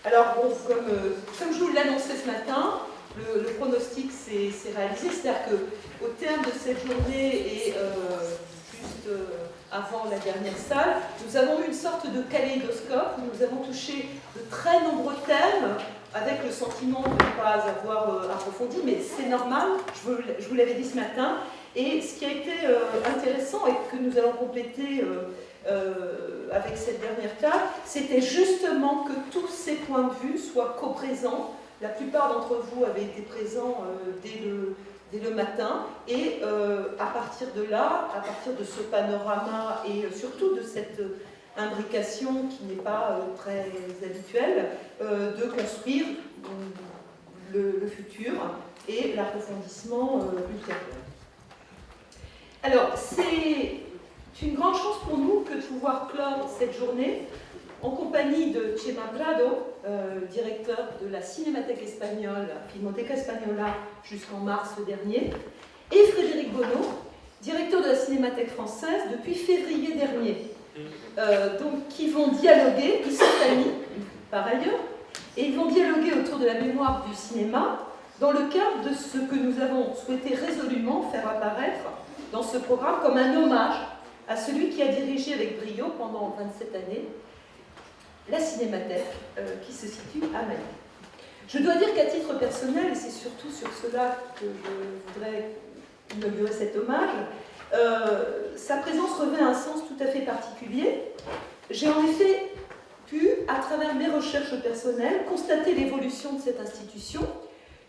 Alors, bon, comme je vous l'ai annoncé ce matin, le pronostic s'est réalisé, c'est-à-dire qu'au terme de cette journée et juste avant la dernière salle, nous avons eu une sorte de kaléidoscope où nous avons touché de très nombreux thèmes avec le sentiment de ne pas avoir approfondi, mais c'est normal, je vous l'avais dit ce matin. Et ce qui a été intéressant et que nous allons compléter avec cette dernière table, c'était justement que tous ces points de vue soient coprésents. La plupart d'entre vous avaient été présents dès le matin, et à partir de là, à partir de ce panorama et surtout de cette imbrication qui n'est pas très habituelle, de construire le futur et l'approfondissement ultérieur. Alors, c'est une grande chance pour nous que de pouvoir clore cette journée en compagnie de Chema Prado, directeur de la Cinémathèque espagnole, Filmoteca Española, jusqu'en mars dernier, et Frédéric Bonneau, directeur de la Cinémathèque française depuis février dernier. Donc, qui vont dialoguer, ils sont amis par ailleurs, et ils vont dialoguer autour de la mémoire du cinéma dans le cadre de ce que nous avons souhaité résolument faire apparaître dans ce programme comme un hommage à celui qui a dirigé avec brio pendant 27 années la Cinémathèque qui se situe à Madrid. Je dois dire qu'à titre personnel, et c'est surtout sur cela que je voudrais inaugurer cet hommage, sa présence revêt un sens tout à fait particulier. J'ai en effet pu, à travers mes recherches personnelles, constater l'évolution de cette institution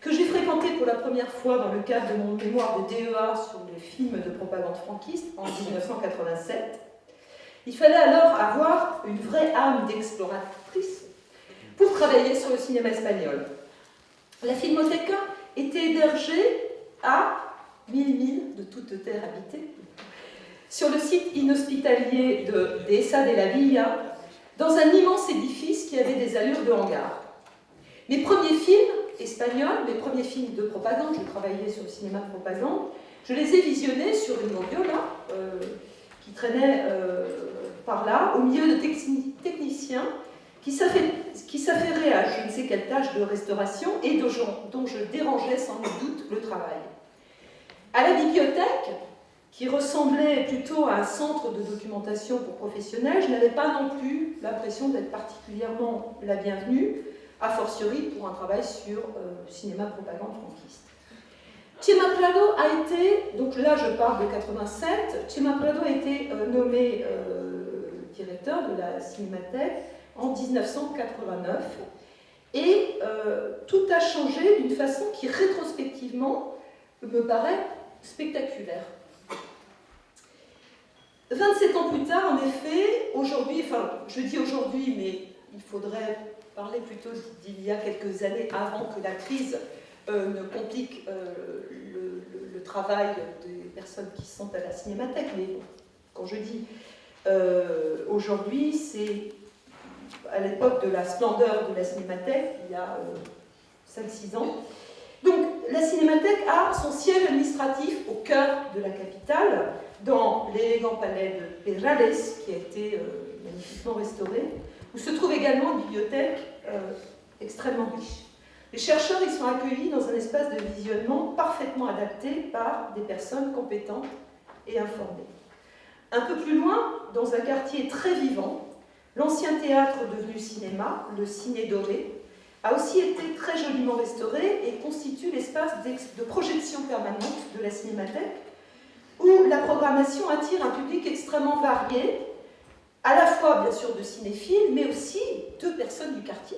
que j'ai fréquentée pour la première fois dans le cadre de mon mémoire de DEA sur les films de propagande franquiste en 1987. Il fallait alors avoir une vraie âme d'exploratrice pour travailler sur le cinéma espagnol. La Filmoteca était hébergée à 1000 milles de toute terre habitée, sur le site inhospitalier de Dehesa de la Villa, dans un immense édifice qui avait des allures de hangar. Mes premiers films espagnols, mes premiers films de propagande, je travaillais sur le cinéma de propagande, je les ai visionnés sur une mondiola qui traînait par là, au milieu de techniciens qui s'affairaient à je ne sais quelle tâche de restauration et dont je dérangeais sans doute le travail. À la bibliothèque, qui ressemblait plutôt à un centre de documentation pour professionnels, je n'avais pas non plus l'impression d'être particulièrement la bienvenue, a fortiori pour un travail sur cinéma propagande franquiste. Chema Prado a été, donc là je parle de 87, Chema Prado a été nommé directeur de la Cinémathèque en 1989, et tout a changé d'une façon qui rétrospectivement me paraît spectaculaire. 27 ans plus tard, en effet, aujourd'hui, enfin je dis aujourd'hui, mais il faudrait parler plutôt d'il y a quelques années avant que la crise ne complique le travail des personnes qui sont à la Cinémathèque. Mais quand je dis aujourd'hui, c'est à l'époque de la splendeur de la Cinémathèque, il y a 5-6 ans. Donc la Cinémathèque a son siège administratif au cœur de la capitale, dans l'élégant palais de Pedralbes, qui a été magnifiquement restauré, où se trouve également une bibliothèque extrêmement riche. Les chercheurs y sont accueillis dans un espace de visionnement parfaitement adapté par des personnes compétentes et informées. Un peu plus loin, dans un quartier très vivant, l'ancien théâtre devenu cinéma, le Ciné Doré, a aussi été très joliment restauré et constitue l'espace de projection permanente de la Cinémathèque, où la programmation attire un public extrêmement varié, à la fois bien sûr de cinéphiles, mais aussi de personnes du quartier,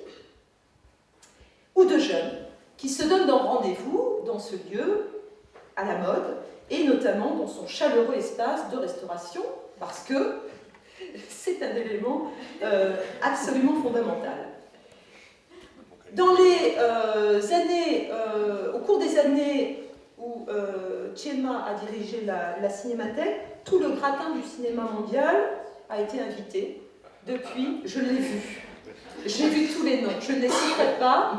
ou de jeunes, qui se donnent rendez-vous dans ce lieu à la mode, et notamment dans son chaleureux espace de restauration, parce que c'est un élément absolument fondamental. Dans les années, au cours des années où Chema a dirigé la Cinémathèque, tout le gratin du cinéma mondial a été invité. Depuis, je l'ai vu. J'ai vu tous les noms, je ne les citerai pas.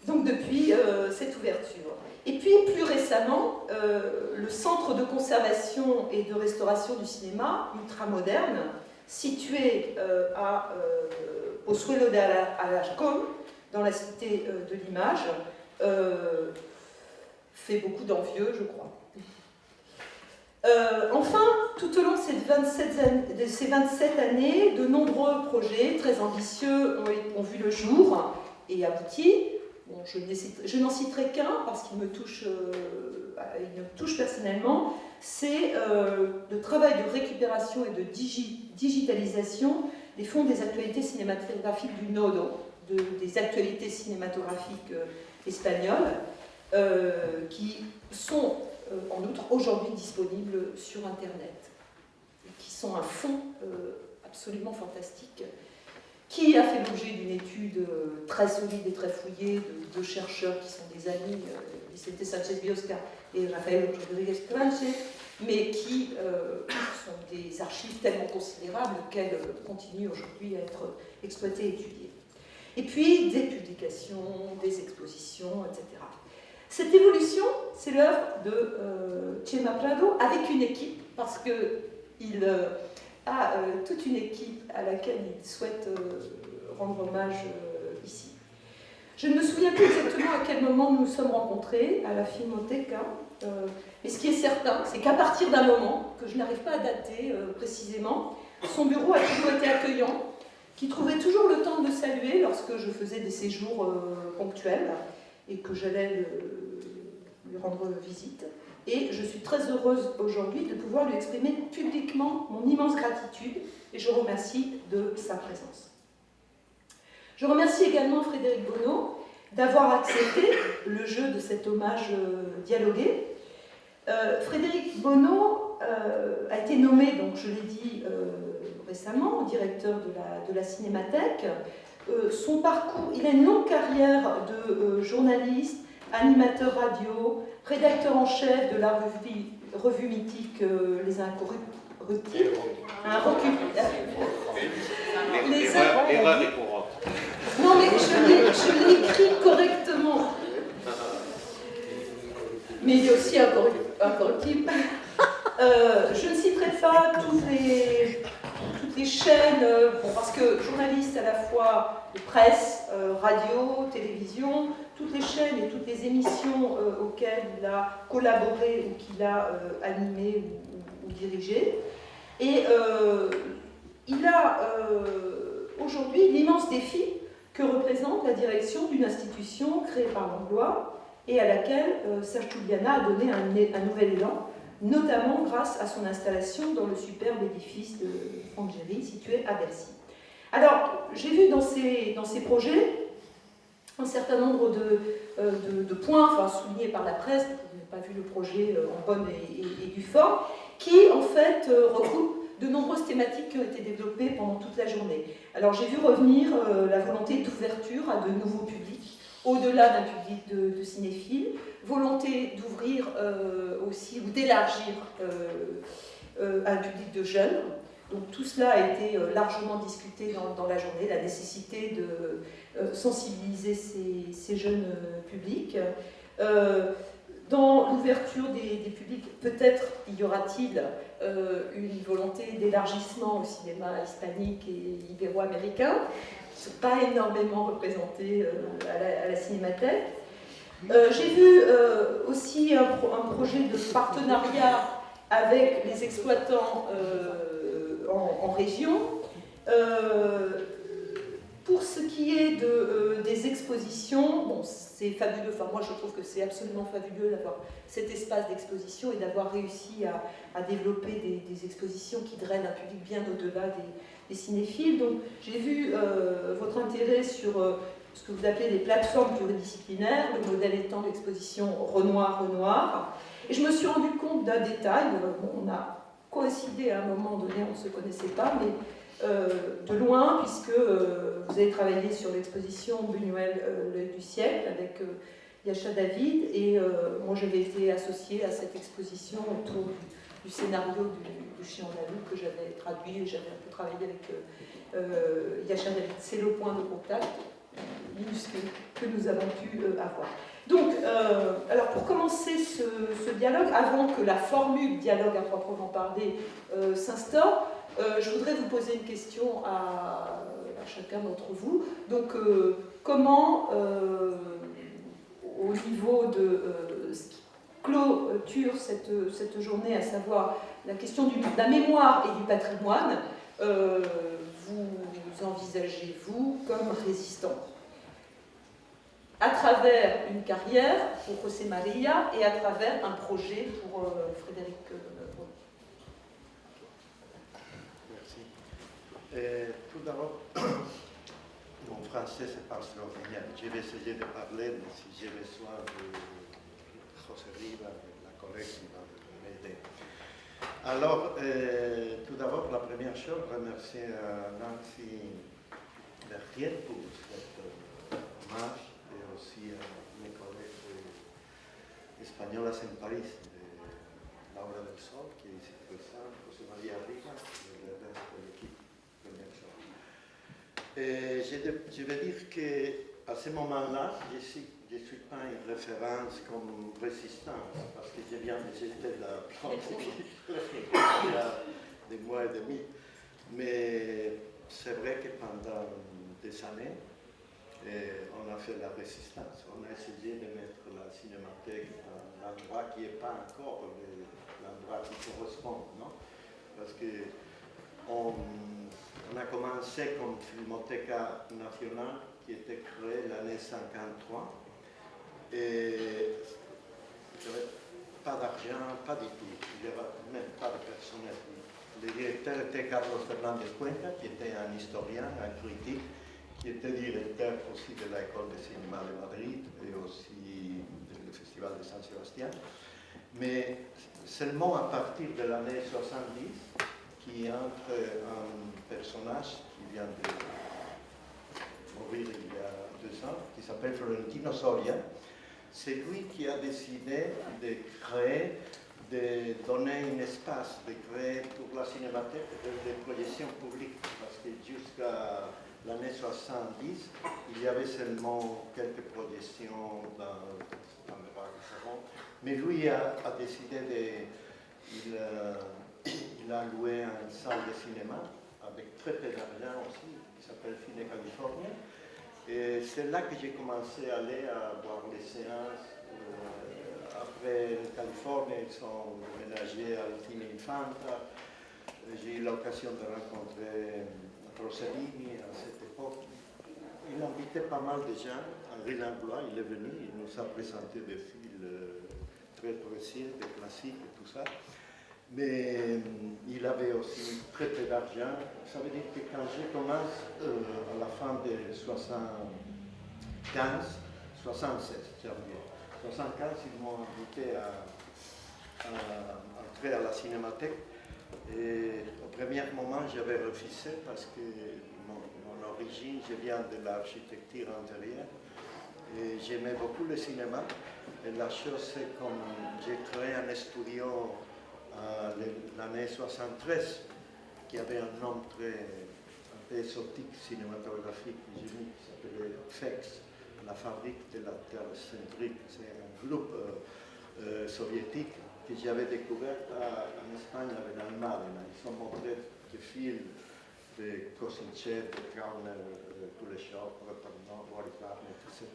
Donc depuis cette ouverture. Et puis plus récemment, le Centre de conservation et de restauration du cinéma, ultramoderne, situé au Suelo de Alarcón, dans la cité de l'image, fait beaucoup d'envieux, je crois. Enfin, tout au long de ces 27 années, de nombreux projets très ambitieux ont vu le jour et abouti. Bon, je n'en citerai qu'un parce qu'il me touche personnellement. C'est le travail de récupération et de digitalisation des fonds des actualités cinématographiques du Nodo, des actualités cinématographiques espagnoles, qui sont en outre aujourd'hui disponibles sur Internet, et qui sont un fonds absolument fantastique, qui a fait l'objet d'une étude très solide et très fouillée de deux chercheurs qui sont des amis, Vicente Sánchez Biosca et Rafael Rodríguez Tranche, mais qui sont des archives tellement considérables qu'elles continuent aujourd'hui à être exploitées et étudiées. Et puis des publications, des expositions, etc. Cette évolution, c'est l'œuvre de Chema Prado avec une équipe, parce qu'il a toute une équipe à laquelle il souhaite rendre hommage ici. Je ne me souviens plus exactement à quel moment nous nous sommes rencontrés à la Filmothèque, mais ce qui est certain, c'est qu'à partir d'un moment, que je n'arrive pas à dater précisément, son bureau a toujours été accueillant, qui trouvait toujours le temps de me saluer lorsque je faisais des séjours ponctuels et que j'allais lui rendre visite. Et je suis très heureuse aujourd'hui de pouvoir lui exprimer publiquement mon immense gratitude et je remercie de sa présence. Je remercie également Frédéric Bonneau d'avoir accepté le jeu de cet hommage dialogué. Frédéric Bonneau a été nommé, donc je l'ai dit récemment, directeur de la Cinémathèque. Son parcours, il a une longue carrière de journaliste, animateur radio, rédacteur en chef de la revue mythique Les Incorruptibles. L'erreur est courante. Non, mais je l'ai écrit correctement. Mais il y a aussi Incorruptible. Je ne citerai pas toutes les chaînes, parce que journaliste à la fois de presse, radio, télévision, toutes les chaînes et toutes les émissions auxquelles il a collaboré ou qu'il a animé ou dirigé. Et il a aujourd'hui l'immense défi que représente la direction d'une institution créée par Langlois et à laquelle Serge Toubiana a donné un nouvel élan, notamment grâce à son installation dans le superbe édifice de Franck Géry, situé à Bercy. Alors, j'ai vu dans ces projets un certain nombre de points, enfin soulignés par la presse, vous n'avez pas vu le projet en bonne et due forme, qui en fait recoupent de nombreuses thématiques qui ont été développées pendant toute la journée. Alors j'ai vu revenir la volonté d'ouverture à de nouveaux publics, au-delà d'un public de cinéphiles, volonté d'ouvrir aussi ou d'élargir un public de jeunes. Donc tout cela a été largement discuté dans la journée, la nécessité de sensibiliser ces jeunes publics. Dans l'ouverture des publics, peut-être y aura-t-il une volonté d'élargissement au cinéma hispanique et ibéro-américain, qui ne sont pas énormément représentés à la Cinémathèque. J'ai vu aussi un projet de partenariat avec les exploitants en région. Pour ce qui est des expositions, bon, c'est fabuleux, enfin moi je trouve que c'est absolument fabuleux d'avoir cet espace d'exposition et d'avoir réussi à développer des expositions qui drainent un public bien au-delà des cinéphiles. Donc j'ai vu votre intérêt sur ce que vous appelez les plateformes pluridisciplinaires, le modèle étant l'exposition Renoir, et je me suis rendu compte d'un détail, on a coïncidé à un moment donné, on ne se connaissait pas, mais de loin, puisque vous avez travaillé sur l'exposition Buñuel, l'œil du siècle, avec Yacha David, et moi j'avais été associée à cette exposition autour du scénario du Chien andalou que j'avais traduit, et j'avais un peu travaillé avec Yacha David. C'est le point de contact minuscule que nous avons pu avoir. Donc, alors pour commencer ce dialogue, avant que la formule dialogue à proprement parler s'instaure, je voudrais vous poser une question à chacun d'entre vous. Donc, comment, au niveau de ce qui clôture cette journée, à savoir la question de la mémoire et du patrimoine, vous envisagez-vous comme résistant à travers une carrière pour José María et à travers un projet pour Frédéric Bruni. Merci. Tout d'abord, mon français c'est pas extraordinaire. Je vais essayer de parler, mais si j'ai besoin de José Riva, la collègue qui va m'aider. Alors, tout d'abord, la première chose, remercier Nancy Bertier pour cet hommage et aussi mes collègues espagnols en Paris, Laura del Sol, qui est ici présente, José María Riga, et le reste de l'équipe. Je veux dire qu'à ce moment-là, je ne suis pas une référence comme résistance, parce que je viens de jeter la plante il y a des mois et demi. Mais c'est vrai que pendant des années, on a fait la résistance. On a essayé de mettre la cinémathèque dans l'endroit qui n'est pas encore l'endroit qui correspond, non? Parce que on a commencé comme Filmothèque nationale qui était créée l'année 1953 et il n'y avait pas d'argent, pas du tout, il n'y avait même pas de personnel. Le directeur était Carlos Fernández Cuenca, qui était un historien, un critique, qui était directeur aussi de l'école de cinéma de Madrid et aussi du Festival de San Sébastien. Mais seulement à partir de l'année 70, qui entre un personnage qui vient de mourir il y a 2 ans, qui s'appelle Florentino Soria. C'est lui qui a décidé de créer, de donner un espace, de créer pour la cinémathèque des projections publiques, parce que jusqu'à l'année 70, il y avait seulement quelques projections dans le Barcelone. Mais lui a décidé il a loué une salle de cinéma avec très peu d'argent aussi, qui s'appelle Cine California. Et c'est là que j'ai commencé à aller à voir les séances. Après Californie, ils sont déménagés à Cine Infanta. J'ai eu l'occasion de rencontrer Rossellini à cette époque. Il invitait pas mal de gens. Henri Langlois, il est venu, il nous a présenté des films très précis, des classiques et tout ça. Mais il avait aussi très peu d'argent. Ça veut dire que quand je commence à la fin de 75, 76, janvier, 75, ils m'ont invité à entrer à la cinémathèque. Et au premier moment, j'avais refusé parce que mon origine, je viens de l'architecture intérieure. Et j'aimais beaucoup le cinéma. Et la chose, c'est comme j'ai créé un studio l'année 73, qui avait un nom un peu exotique, cinématographique, qui s'appelait FEX, la fabrique de la Terre centrique. C'est un groupe soviétique que j'avais découvert en Espagne avec l'Allemagne. Ils ont montré des films de Kosinchev, de Krauner, tous les chants, Boris Wagner, etc.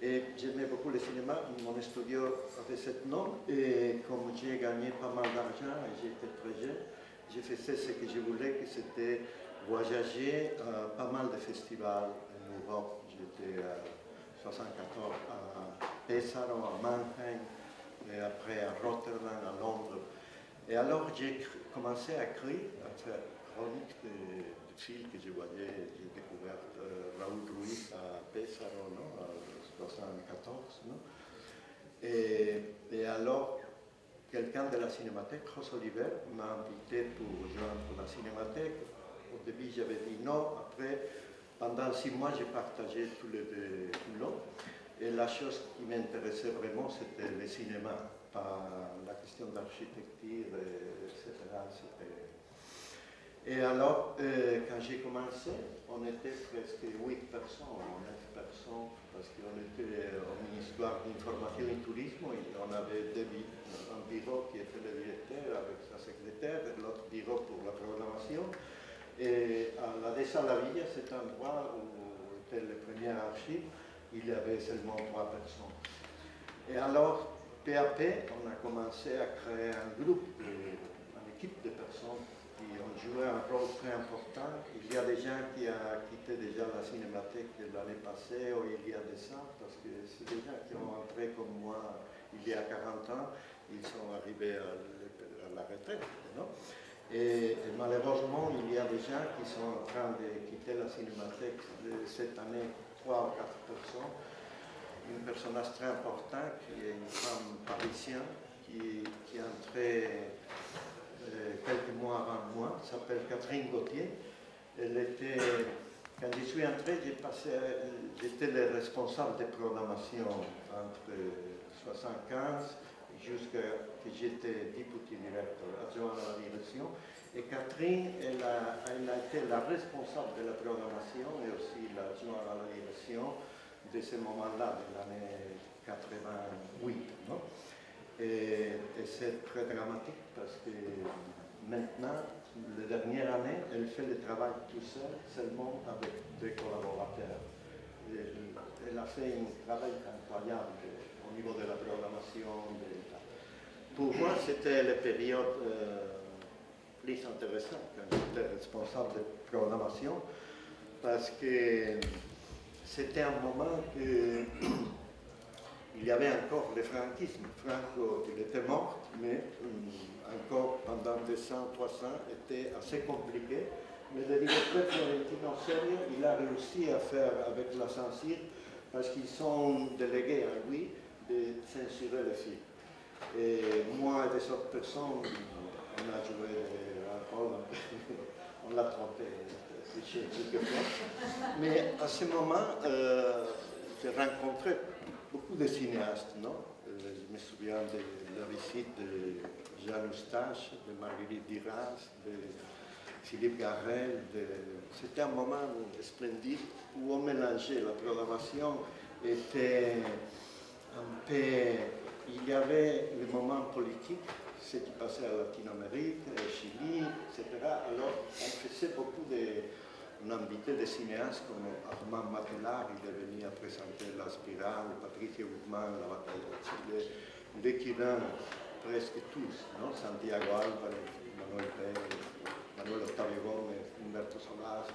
Et j'aimais beaucoup le cinéma. Mon studio avait ce nom. Et comme j'ai gagné pas mal d'argent et j'étais très jeune, j'ai fait ce que je voulais, que c'était voyager à pas mal de festivals en Europe. J'étais à 1974 à Pesaro, à Mannheim, et après à Rotterdam, à Londres. Et alors j'ai commencé à écrire, à faire chroniques de films que je voyais. J'ai découvert Raoul Ruiz à Pesaro, non, 1974. Non? Et alors, quelqu'un de la cinémathèque, José Oliver, m'a invité pour rejoindre la cinémathèque. Au début, j'avais dit non. Après, pendant 6 mois, j'ai partagé tous les boulots. Et la chose qui m'intéressait vraiment, c'était le cinéma, pas la question d'architecture, etc. Et alors, quand j'ai commencé, on était presque 8 personnes, 9 personnes, parce qu'on était au ministère d'information et tourisme, et on avait un bureau qui était le directeur avec sa secrétaire, et l'autre bureau pour la programmation. Et à la Dessa la Villa, cet endroit où étaient les premières archives, il y avait seulement 3 personnes. Et alors, peu à peu, on a commencé à créer un groupe, une équipe de personnes qui ont joué un rôle très important. Il y a des gens qui ont quitté déjà la cinémathèque l'année passée ou il y a des ans, parce que c'est des gens qui ont entré comme moi il y a 40 ans, ils sont arrivés à la retraite. Non? Et malheureusement, il y a des gens qui sont en train de quitter la cinémathèque cette année, 3 ou 4 personnes. Un personnage très important qui est une femme parisienne qui est entrée quelques mois avant moi, s'appelle Catherine Gauthier. Quand je suis entré, j'étais le responsable de programmation entre 1975 jusqu'à que j'étais député directeur adjoint à la direction. Et Catherine, elle a été la responsable de la programmation et aussi l'adjoint à la direction de ce moment-là, de l'année 88. Non? Et c'est très dramatique parce que maintenant, la dernière année, elle fait le travail tout seul, seulement avec des collaborateurs. Elle a fait un travail incroyable au niveau de la programmation. Pour moi, c'était la période plus intéressante quand j'étais responsable de programmation parce que c'était un moment que il y avait encore le franquisme. Franco, il était mort, mais encore pendant 200, 300, était assez compliqué. Mais le directeur Florentino Serio, il a réussi à faire avec la censure, parce qu'ils sont délégués à lui de censurer le film. Et moi et des autres personnes, on a joué un rôle, on l'a trompé quelquefois. Mais à ce moment, j'ai rencontré beaucoup de cinéastes, non? Je me souviens de la visite de Jean Eustache, de Marguerite Duras, de Philippe Garrel. C'était un moment splendide où on mélangeait la programmation, était un peu... Il y avait le moment politique, ce qui passait à Latine-Amérique, au Chili, etc. Alors on faisait beaucoup de... On invitait des cinéastes comme Armand Matelard, il est venu à présenter La Spirale, Patricia Guzmán, La Bataille de Chile, l'écrivain, presque tous, non? Santiago Álvarez, Manuel Pérez, Manuel Octavio Gómez, Humberto Solás.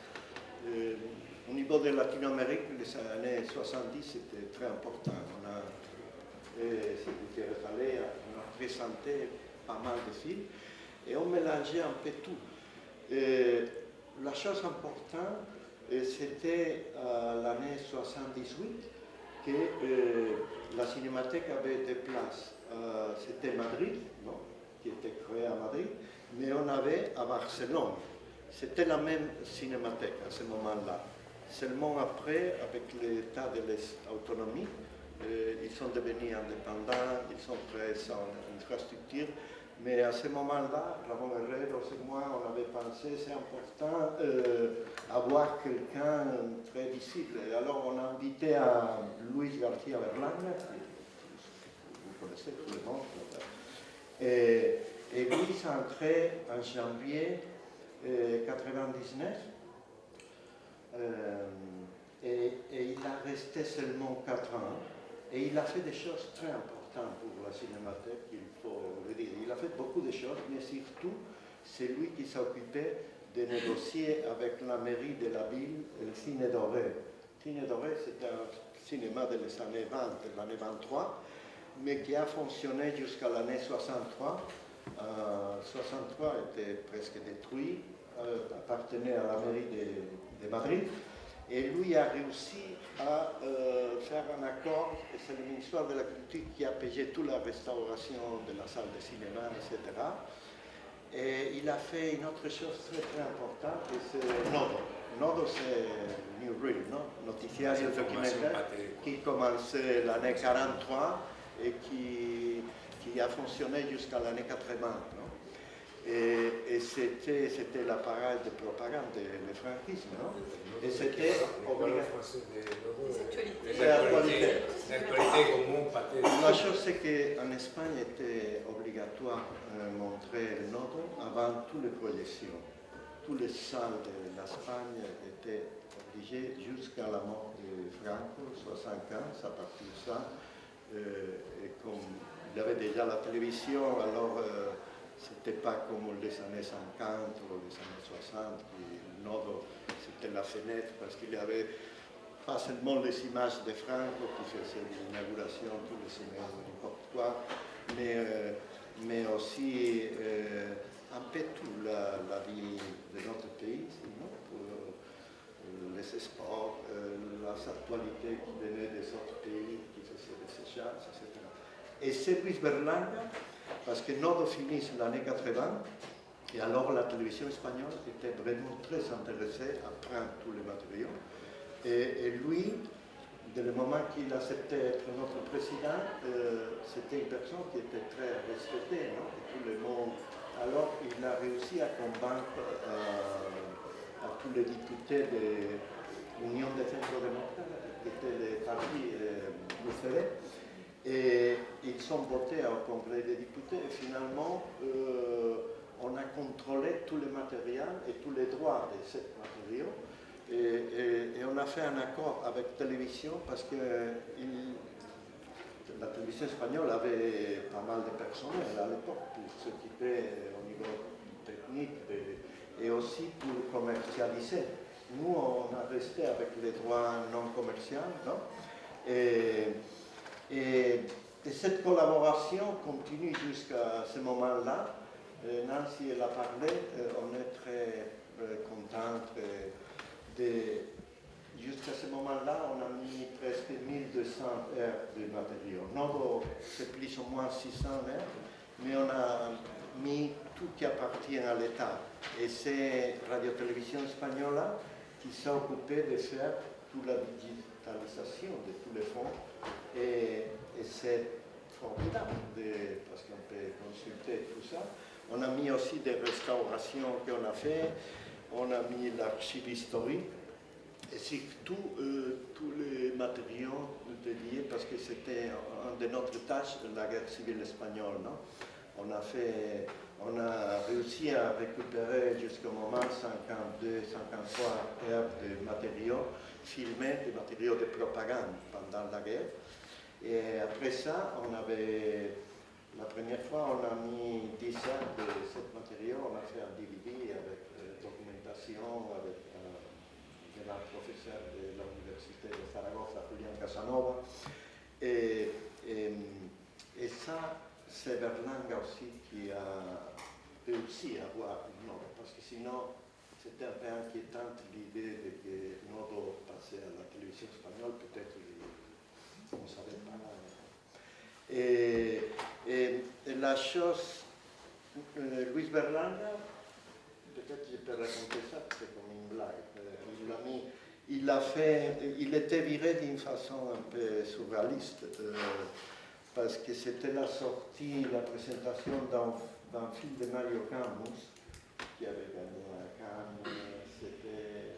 Au niveau de Latine-Amérique, les années 70, c'était très important. On a présenté pas mal de films et on mélangeait un peu tout. La chose importante, c'était l'année 78 que la cinémathèque avait des places. C'était Madrid, non, qui était créée à Madrid, mais on avait à Barcelone. C'était la même cinémathèque à ce moment-là. Seulement après, avec l'état de l'autonomie, ils sont devenus indépendants, ils ont créé son infrastructure. Mais à ce moment-là, Ramon Herrero et moi, on avait pensé c'est important avoir quelqu'un très visible. Et alors on a invité à Luis García Berlanga, vous connaissez tout le monde. Et Luis est entré en janvier 1999 et il a resté seulement 4 ans. Et il a fait des choses très importantes pour la cinémathèque, il faut le dire. Il a fait beaucoup de choses, mais surtout, c'est lui qui s'occupait de négocier avec la mairie de la ville le Ciné Doré. Le Ciné Doré, c'est un cinéma des années 20, de l'année 23, mais qui a fonctionné jusqu'à l'année 63. 63 était presque détruit, appartenait à la mairie de Madrid. Et lui a réussi à faire un accord, et c'est le ministère de la Culture qui a payé toute la restauration de la salle de cinéma, etc. Et il a fait une autre chose très très importante, et c'est Nodo. Nodo, c'est New Reel, non? Noticiario documentaire, qui commençait l'année 43 et qui a fonctionné jusqu'à l'année 80. Non? Et c'était l'appareil de propagande du franquisme, non? Et c'était obligatoire. La chose, c'est qu'en Espagne, était obligatoire de montrer le Nodo avant toutes les projections. Toutes les salles de l'Espagne étaient obligées jusqu'à la mort de Franco, 75, à partir de ça. Et comme il y avait déjà la télévision, alors c'était pas comme les années 50 ou les années 60, le Nodo, c'était la fenêtre, parce qu'il y avait pas seulement les images de Franco qui faisaient l'inauguration, tous les images de n'importe quoi, mais aussi un peu toute la vie de notre pays, non? Les sports, les actualités qui venaient des autres pays, qui faisaient des échanges, etc. Et c'est Luis Berlanga, parce que Nodo finit l'année 80, et alors la télévision espagnole était vraiment très intéressée à prendre tous les matériaux. Et lui, dès le moment qu'il acceptait être notre président, c'était une personne qui était très respectée, non? De tout le monde. Alors il a réussi à convaincre à tous les députés de l'Union des centres-démocrates, qui étaient les partis préférés, et ils ont voté au Congrès des députés, et finalement on a contrôlé tous les matériels et tous les droits de ces matériaux. Et on a fait un accord avec télévision parce que la télévision espagnole avait pas mal de personnel à l'époque pour s'occuper au niveau technique et aussi pour commercialiser. Nous, on a resté avec les droits non commerciaux, non? Et cette collaboration continue jusqu'à ce moment-là. Nancy, elle a parlé, on est très contents. Jusqu'à ce moment-là, on a mis presque 1200 heures de matériaux. Nodo, c'est plus ou moins 600 heures, mais on a mis tout qui appartient à l'État. Et c'est Radio-Télévision Española qui s'est occupé de faire toute la digitalisation de tous les fonds. Et c'est formidable, parce qu'on peut consulter tout ça. On a mis aussi des restaurations qu'on a fait. On a mis l'archive historique et surtout tous les matériaux dédiés parce que c'était une de notre tâche de la guerre civile espagnole. Non? On a réussi à récupérer jusqu'au moment 52, 53 heures de matériaux filmés, des matériaux de propagande pendant la guerre. Et après ça, la première fois, on a mis 10 heures de ce matériau, on a fait un DVD avec documentation avec un grand professeur de l'Université de Zaragoza, Julián Casanova. Et ça, c'est Berlanga aussi qui a réussi à voir Nodo, parce que sinon, c'était un peu inquiétant l'idée de que Nodo passait à la télévision espagnole, peut-être on ne savait pas. Et la chose, Luis Berlanga, peut-être je peux raconter ça, c'est comme une blague. Il était viré d'une façon un peu surréaliste, parce que c'était la sortie, la présentation d'un film de Mario Camus, qui avait gagné à Cannes, c'était...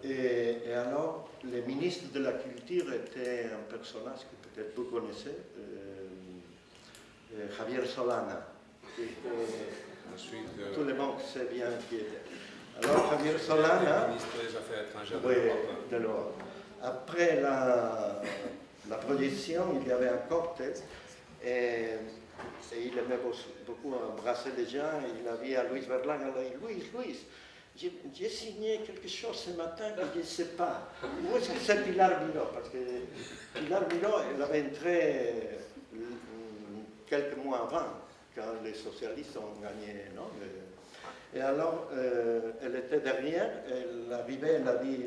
Et alors, le ministre de la Culture était un personnage que peut-être vous connaissez, Javier Solana. Tout le monde sait bien qui était. Alors, Javier Solana, ministre des Affaires étrangères de l'Europe. Après la projection, il y avait un cocktail et il aimait beaucoup embrasser les gens. Il a dit à Luis Berlanga, Luis, j'ai signé quelque chose ce matin que je ne sais pas. Où est-ce que c'est Pilar Miró? Parce que Pilar Miró, elle avait entré quelques mois avant, quand les socialistes ont gagné. Non? Et alors, elle était derrière, elle arrivait, elle a dit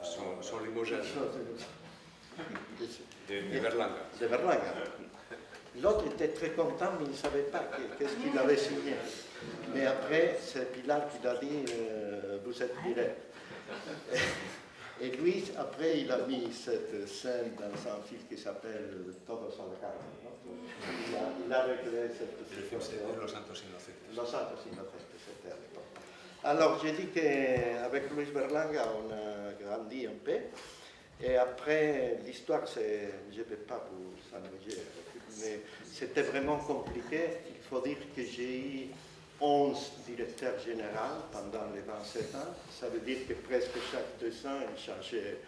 son limogène de Berlanga. De Berlanga. L'autre était très content, mais il ne savait pas qu'est-ce qu'il avait signé. Mais après, c'est Pilar qui l'a dit, vous êtes viré. Et lui, après, il a mis cette scène dans un film qui s'appelle Todos a la cárcel. Il a réglé cette Le film, c'est Los Santos Inocentes. Los Santos Inocentes, c'était à l'époque. Alors, j'ai dit qu'avec Luis Berlanga, on a grandi un peu. Et après, l'histoire, je ne vais pas vous s'ennuyer, mais c'était vraiment compliqué. Il faut dire que j'ai eu 11 directeurs généraux pendant les 27 ans. Ça veut dire que presque chaque 2 ans, ils changeaient.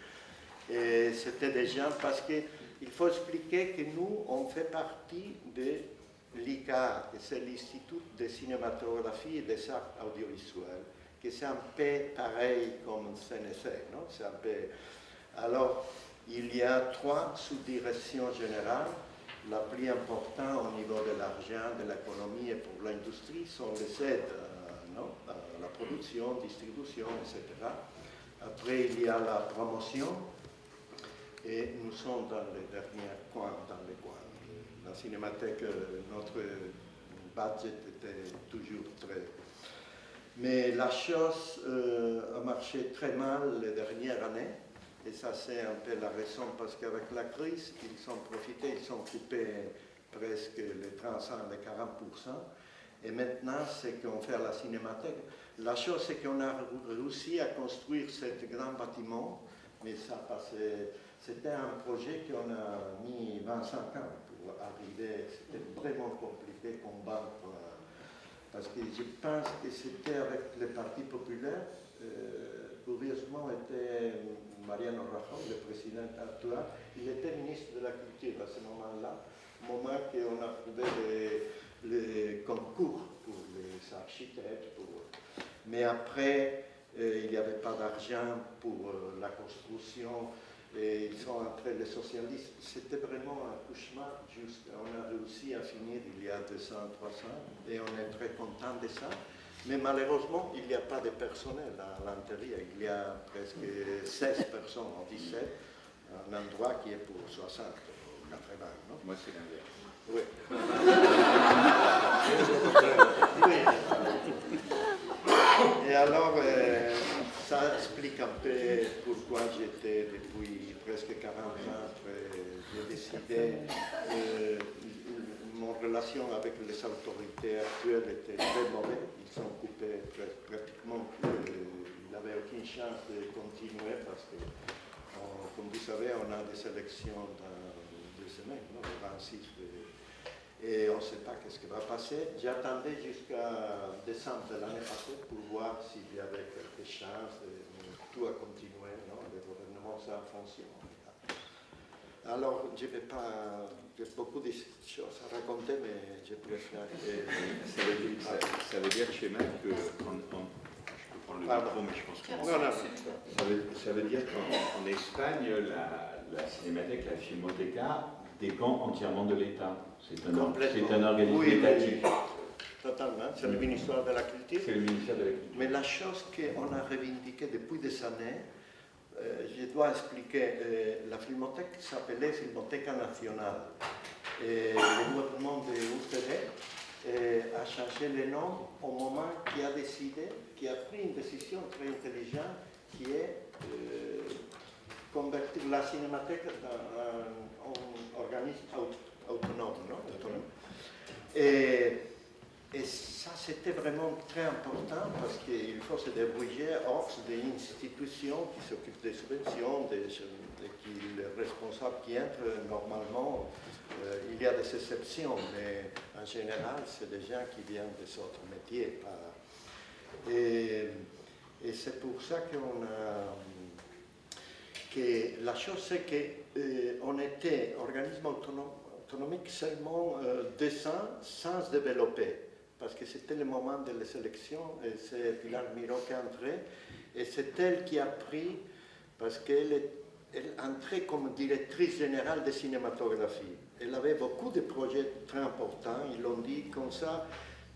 Et c'était des gens, parce qu'il faut expliquer que nous, on fait partie de l'ICA, que c'est l'Institut de cinématographie et des arts audiovisuels, que c'est un peu pareil comme CNC, non? C'est un peu... Alors, il y a 3 sous-directions générales. La plus importante au niveau de l'argent, de l'économie et pour l'industrie sont les aides, non? La production, distribution, etc. Après, il y a la promotion et nous sommes dans les derniers coins, La cinémathèque, notre budget était toujours très... Mais la chose a marché très mal les dernières années. Et ça, c'est un peu la raison, parce qu'avec la crise, ils ont profité, ils ont coupé presque les 30 ans, les 40%. Et maintenant, c'est qu'on fait la cinémathèque. La chose, c'est qu'on a réussi à construire ce grand bâtiment, mais ça passait. C'était un projet qu'on a mis 25 ans pour arriver. C'était vraiment compliqué comme banque. Parce que je pense que c'était avec le Parti populaire. Curieusement, était Mariano Rajoy, le président actuel. Il était ministre de la Culture à ce moment-là, au moment qu'on a trouvé les concours pour les architectes. Mais après, il n'y avait pas d'argent pour la construction. Et ils sont entrés, les socialistes. C'était vraiment un cauchemar. On a réussi à finir il y a 200, 300, et on est très content de ça. Mais malheureusement, il n'y a pas de personnel à l'intérieur. Il y a presque 16 personnes en 17, un endroit qui est pour 60 ou 80. Non? Moi, c'est l'inverse. Oui. Et alors, ça explique un peu pourquoi j'étais depuis presque 40 ans. J'ai décidé, mon relation avec les autorités actuelles était très mauvaise. Ils ont coupé pratiquement, il n'avait aucune chance de continuer parce que, comme vous savez, on a des élections dans 2 semaines, non, le 26 et on ne sait pas qu'est-ce qui va passer. J'attendais jusqu'à décembre de l'année passée pour voir s'il y avait quelques chances de tout à continuer, non, le gouvernement, ça fonctionne. Alors, je ne vais pas... J'ai beaucoup de choses à raconter, mais je préfère... Ça veut dire chez Mac que... je peux prendre le micro, mais je pense que... Non. Ça veut dire qu'en Espagne, la cinémathèque, la Filmoteca, dépend entièrement de l'État. C'est un organisme étatique. Totalement. C'est le ministère de la Culture. C'est le ministère de la Culture. Mais la chose qu'on a revendiquée depuis des années, je dois expliquer, la Filmothèque s'appelait Filmoteca Nacional. Et le gouvernement de UCD a changé le nom au moment qui a décidé, qui a pris une décision très intelligente, qui est convertir la Cinémathèque dans un organisme autonome. Non? Autonome. Et ça, c'était vraiment très important parce qu'il faut se débrouiller hors des institutions qui s'occupent des subventions, les responsables qui entrent normalement. Il y a des exceptions, mais en général, c'est des gens qui viennent des autres métiers. Et c'est pour ça que la chose, c'est qu'on était organisme autonomique seulement 2 ans sans développer. Parce que c'était le moment de les élections, et c'est Pilar Miró qui est entrée, et c'est elle qui a pris, parce qu'elle entrait comme directrice générale de cinématographie. Elle avait beaucoup de projets très importants, ils l'ont dit comme ça,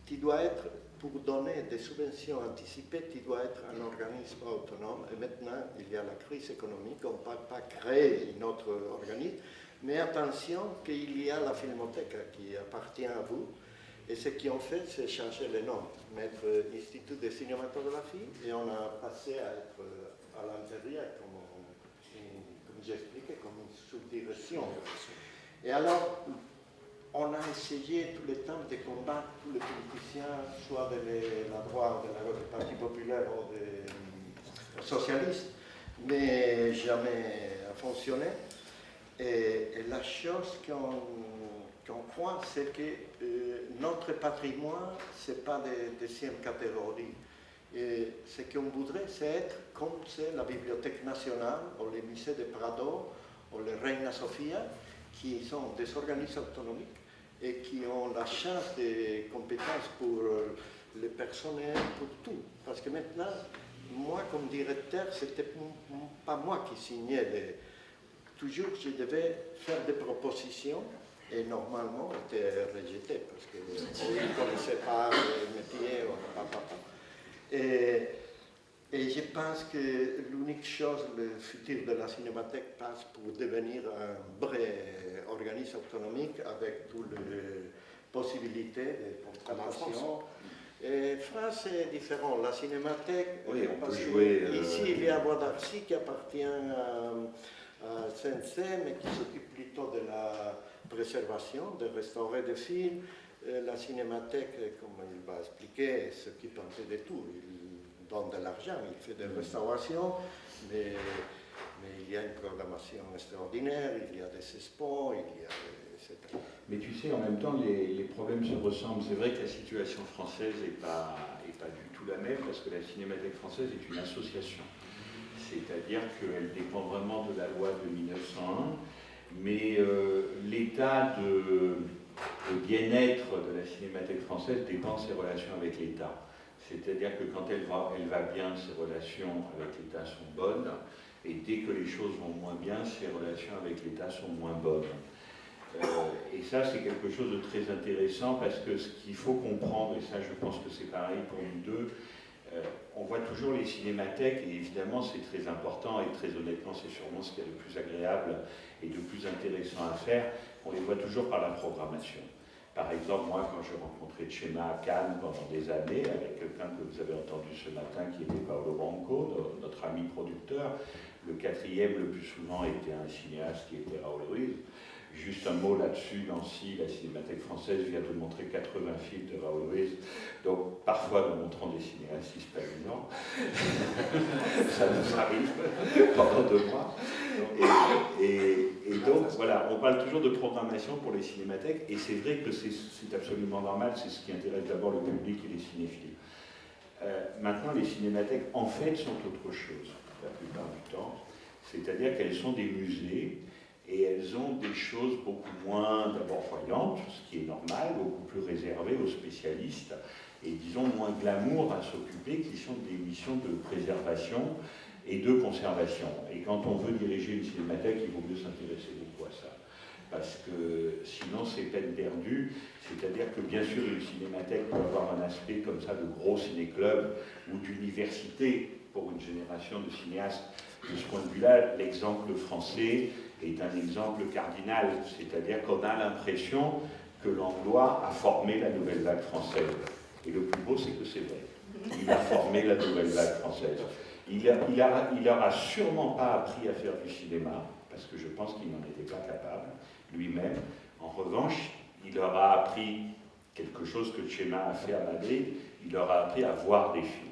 tu dois être, pour donner des subventions anticipées, tu dois être un organisme autonome, et maintenant il y a la crise économique, on ne peut pas créer un autre organisme, mais attention qu'il y a la Filmothèque qui appartient à vous. Et ce qu'ils ont fait, c'est changer le nom, mettre Institut de cinématographie, et on a passé à être à l'intérieur comme j'expliquais, comme une sous-direction. Et alors, on a essayé tout le temps de combattre tous les politiciens, soit de la droite, du Parti populaire ou des socialistes, mais jamais a fonctionné. Et la chose qu'on croit, c'est que notre patrimoine, ce n'est pas de deuxième catégorie. Et ce qu'on voudrait, c'est être comme c'est la Bibliothèque nationale, ou les musées de Prado, ou le Reina Sofia, qui sont des organismes autonomiques et qui ont la chance de compétences pour le personnel, pour tout. Parce que maintenant, moi, comme directeur, ce n'était pas moi qui signais. Toujours, je devais faire des propositions et normalement, on était rejeté parce qu'on ne connaissait pas le métier. Et je pense que l'unique chose, le futur de la Cinémathèque passe pour devenir un vrai organisme autonomique avec toutes les possibilités de contratation. Et France est différent. La Cinémathèque, oui, on peut jouer. Ici, il y a Bois d'Arcy qui appartient à CNC, mais qui s'occupe plutôt de la préservation, de restaurer des films. La Cinémathèque, comme il va expliquer, s'occupe un peu de tout. Il donne de l'argent, il fait des restaurations, mais il y a une programmation extraordinaire, il y a des expos, il y a etc. Mais tu sais, en même temps, les problèmes se ressemblent. C'est vrai que la situation française n'est pas du tout la même, parce que la Cinémathèque française est une association. C'est-à-dire qu'elle dépend vraiment de la loi de 1901, mais l'état de bien-être de la Cinémathèque française dépend de ses relations avec l'État. C'est-à-dire que quand elle va bien, ses relations avec l'État sont bonnes, et dès que les choses vont moins bien, ses relations avec l'État sont moins bonnes. Et ça, c'est quelque chose de très intéressant, parce que ce qu'il faut comprendre, et ça je pense que c'est pareil pour nous deux, on voit toujours les cinémathèques, et évidemment c'est très important, et très honnêtement c'est sûrement ce qui est le plus agréable et le plus intéressant à faire, on les voit toujours par la programmation. Par exemple, moi quand je rencontrais Chema à Cannes pendant des années, avec quelqu'un que vous avez entendu ce matin qui était Paolo Branco, notre ami producteur, le quatrième le plus souvent était un cinéaste qui était Raoul Ruiz. Juste un mot là-dessus, Nancy, la Cinémathèque française vient de montrer 80 films de Raoul Ruiz, donc parfois nous montrons des cinéastes hispanisants, ça nous arrive pendant 2 mois. Et donc voilà, on parle toujours de programmation pour les cinémathèques, et c'est vrai que c'est absolument normal, c'est ce qui intéresse d'abord le public et les cinéphiles. Maintenant, les cinémathèques, en fait, sont autre chose, la plupart du temps, c'est-à-dire qu'elles sont des musées, et elles ont des choses beaucoup moins d'abord voyantes, ce qui est normal, beaucoup plus réservées aux spécialistes, et disons moins glamour à s'occuper, qui sont des missions de préservation et de conservation. Et quand on veut diriger une cinémathèque, il vaut mieux s'intéresser beaucoup à ça, parce que sinon c'est peine perdue. C'est-à-dire que bien sûr une cinémathèque peut avoir un aspect comme ça de gros ciné-club ou d'université pour une génération de cinéastes. De ce point de vue-là, l'exemple français est un exemple cardinal, c'est-à-dire qu'on a l'impression que Langlois a formé la nouvelle vague française. Et le plus beau, c'est que c'est vrai. Il a formé la nouvelle vague française. Il leur a sûrement pas appris à faire du cinéma, parce que je pense qu'il n'en était pas capable lui-même. En revanche, il leur a appris quelque chose que Chema a fait à Madrid, il leur a appris à voir des films.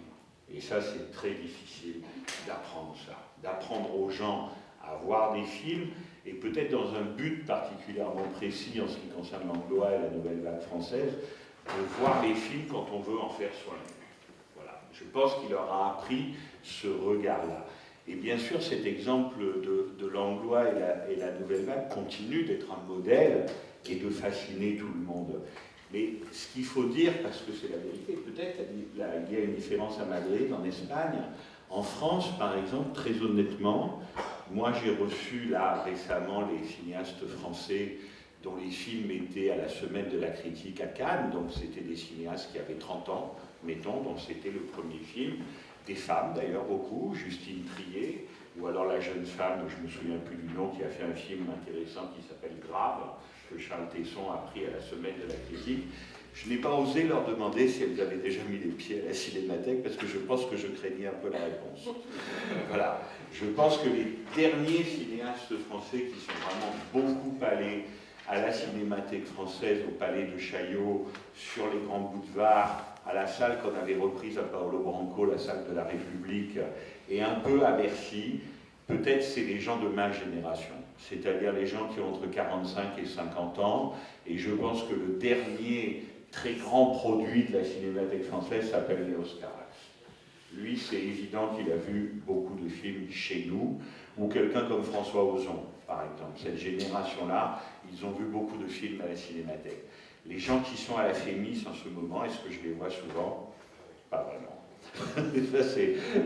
Et ça, c'est très difficile d'apprendre ça, d'apprendre aux gens à voir des films, et peut-être dans un but particulièrement précis en ce qui concerne Langlois et la nouvelle vague française, de voir les films quand on veut en faire soi-même. Voilà. Je pense qu'il leur a appris ce regard-là. Et bien sûr, cet exemple de Langlois et la nouvelle vague continue d'être un modèle et de fasciner tout le monde. Mais ce qu'il faut dire, parce que c'est la vérité, peut-être il y a une différence à Madrid, en Espagne. En France, par exemple, très honnêtement, moi j'ai reçu là récemment les cinéastes français dont les films étaient à la semaine de la critique à Cannes, donc c'était des cinéastes qui avaient 30 ans, mettons, dont c'était le premier film, des femmes d'ailleurs beaucoup, Justine Triet, ou alors la jeune femme, je ne me souviens plus du nom, qui a fait un film intéressant qui s'appelle Grave, que Charles Tesson a pris à la semaine de la critique. Je n'ai pas osé leur demander si elles avaient déjà mis les pieds à la Cinémathèque, parce que je pense que je craignais un peu la réponse. Voilà. Je pense que les derniers cinéastes français qui sont vraiment beaucoup allés à la Cinémathèque française, au Palais de Chaillot, sur les grands boulevards, à la salle qu'on avait reprise à Paolo Branco, la salle de la République, et un peu à Bercy, peut-être c'est les gens de ma génération, c'est-à-dire les gens qui ont entre 45 et 50 ans, et je pense que le dernier très grand produit de la Cinémathèque française s'appelle Léos Carax. Lui, c'est évident qu'il a vu beaucoup de films chez nous, ou quelqu'un comme François Ozon, par exemple. Cette génération-là, ils ont vu beaucoup de films à la Cinémathèque. Les gens qui sont à la FEMIS en ce moment, est-ce que je les vois souvent? Pas vraiment.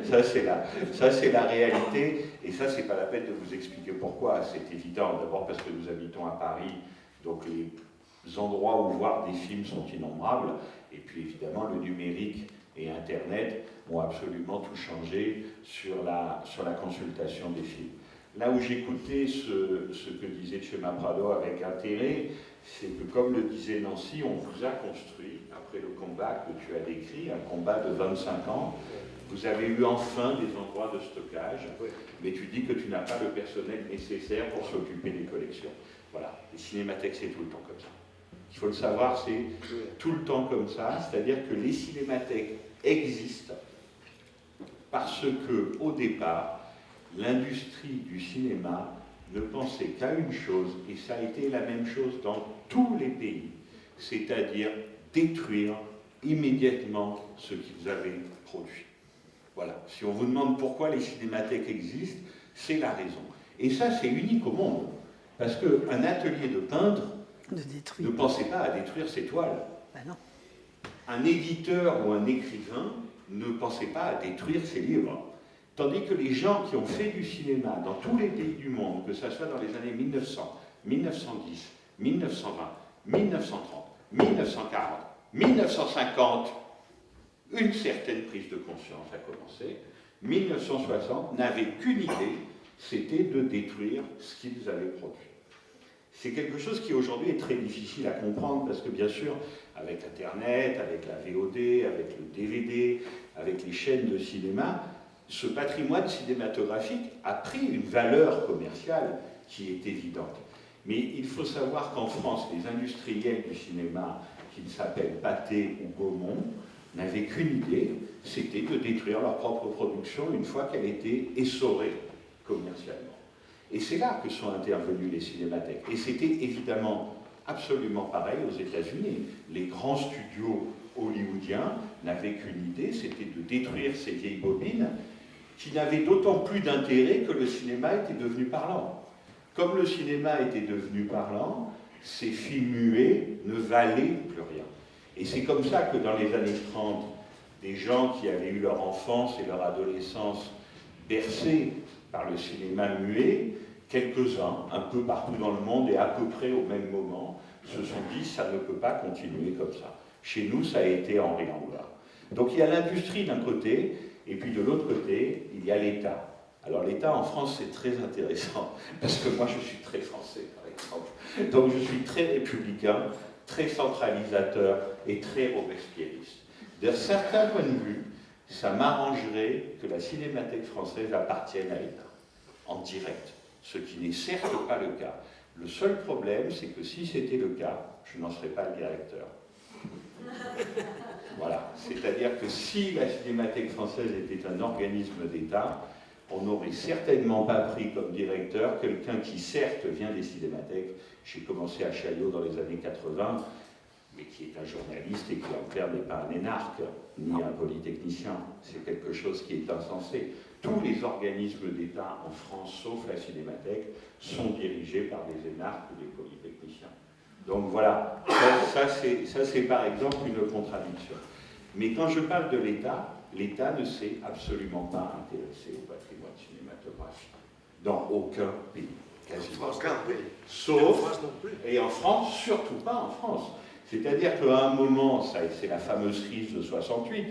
ça, c'est la réalité, et ça, c'est pas la peine de vous expliquer pourquoi. C'est évident, d'abord parce que nous habitons à Paris, donc les endroits où voir des films sont innombrables, et puis évidemment, le numérique et Internet ont absolument tout changé sur la consultation des films. Là où j'écoutais ce que disait Chema Prado avec intérêt, c'est que, comme le disait Nancy, on vous a construit, après le combat que tu as décrit, un combat de 25 ans, vous avez eu enfin des endroits de stockage, mais tu dis que tu n'as pas le personnel nécessaire pour s'occuper des collections. Voilà, les cinémathèques, c'est tout le temps comme ça. Il faut le savoir, c'est tout le temps comme ça, c'est-à-dire que les cinémathèques existent parce que, au départ, l'industrie du cinéma ne pensait qu'à une chose, et ça a été la même chose dans tous les pays, c'est-à-dire détruire immédiatement ce qu'ils avaient produit. Voilà. Si on vous demande pourquoi les cinémathèques existent, c'est la raison. Et ça, c'est unique au monde, parce qu'un atelier de peintre ne pensait pas à détruire ses toiles. Ben non. Un éditeur ou un écrivain ne pensait pas à détruire ses livres. Tandis que les gens qui ont fait du cinéma dans tous les pays du monde, que ce soit dans les années 1900, 1910, 1920, 1930, 1940, 1950, une certaine prise de conscience a commencé. 1960 n'avait qu'une idée, c'était de détruire ce qu'ils avaient produit. C'est quelque chose qui aujourd'hui est très difficile à comprendre parce que bien sûr, avec Internet, avec la VOD, avec le DVD, avec les chaînes de cinéma, ce patrimoine cinématographique a pris une valeur commerciale qui est évidente. Mais il faut savoir qu'en France, les industriels du cinéma, qui s'appellent Pathé ou Gaumont, n'avaient qu'une idée, c'était de détruire leur propre production une fois qu'elle était essorée commercialement. Et c'est là que sont intervenus les cinémathèques. Et c'était évidemment absolument pareil aux États-Unis. Les grands studios hollywoodiens n'avaient qu'une idée, c'était de détruire ces vieilles bobines qui n'avaient d'autant plus d'intérêt que le cinéma était devenu parlant. Comme le cinéma était devenu parlant, ces films muets ne valaient plus rien. Et c'est comme ça que dans les années 30, des gens qui avaient eu leur enfance et leur adolescence bercés par le cinéma muet, quelques-uns, un peu partout dans le monde et à peu près au même moment, se sont dit ça ne peut pas continuer comme ça. Chez nous, ça a été Henri Langlois. Donc il y a l'industrie d'un côté, et puis de l'autre côté, il y a l'État. Alors l'État en France, c'est très intéressant, parce que moi je suis très français, par exemple. Donc je suis très républicain, très centralisateur et très robespierriste. D'un certain point de vue, ça m'arrangerait que la Cinémathèque française appartienne à l'État, en direct, ce qui n'est certes pas le cas. Le seul problème, c'est que si c'était le cas, je n'en serais pas le directeur. Voilà, c'est-à-dire que si la Cinémathèque française était un organisme d'État, on n'aurait certainement pas pris comme directeur quelqu'un qui certes vient des cinémathèques. J'ai commencé à Chaillot dans les années 80, mais qui est un journaliste et qui en clair n'est pas un énarque, ni un polytechnicien. C'est quelque chose qui est insensé. Tous les organismes d'État en France, sauf la Cinémathèque, sont dirigés par des énarques ou des polytechniciens. Donc voilà, ça c'est par exemple une contradiction. Mais quand je parle de l'État, l'État ne s'est absolument pas intéressé au patrimoine cinématographique. Dans aucun pays, quasiment. Aucun pays. Sauf, et en France, surtout pas en France. C'est-à-dire qu'à un moment, c'est la fameuse crise de 68,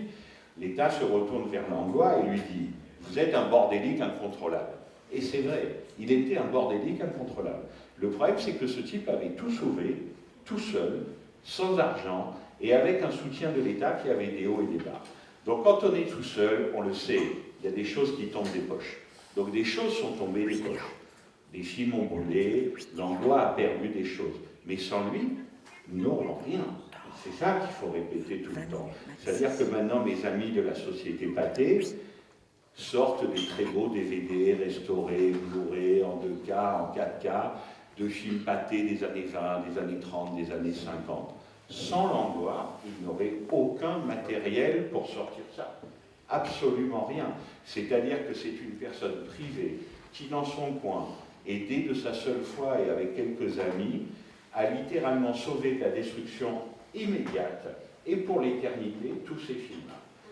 l'État se retourne vers Langlois et lui dit « Vous êtes un bordélique incontrôlable ». Et c'est vrai, il était un bordélique incontrôlable. Le problème, c'est que ce type avait tout sauvé, tout seul, sans argent, et avec un soutien de l'État qui avait des hauts et des bas. Donc quand on est tout seul, on le sait, il y a des choses qui tombent des poches. Donc des choses sont tombées des poches. Des films ont brûlé, Langlois a perdu des choses. Mais sans lui, nous n'aurons rien. C'est ça qu'il faut répéter tout le temps. C'est-à-dire que maintenant, mes amis de la société Pathé sortent des très beaux DVD restaurés, Blu-ray, en 2K, en 4K, de films Pathé des années 20, des années 30, des années 50. Sans Langlois, il n'aurait aucun matériel pour sortir ça. Absolument rien. C'est-à-dire que c'est une personne privée qui, dans son coin, aidée de sa seule foi et avec quelques amis, a littéralement sauvé de la destruction immédiate et pour l'éternité tous ces films.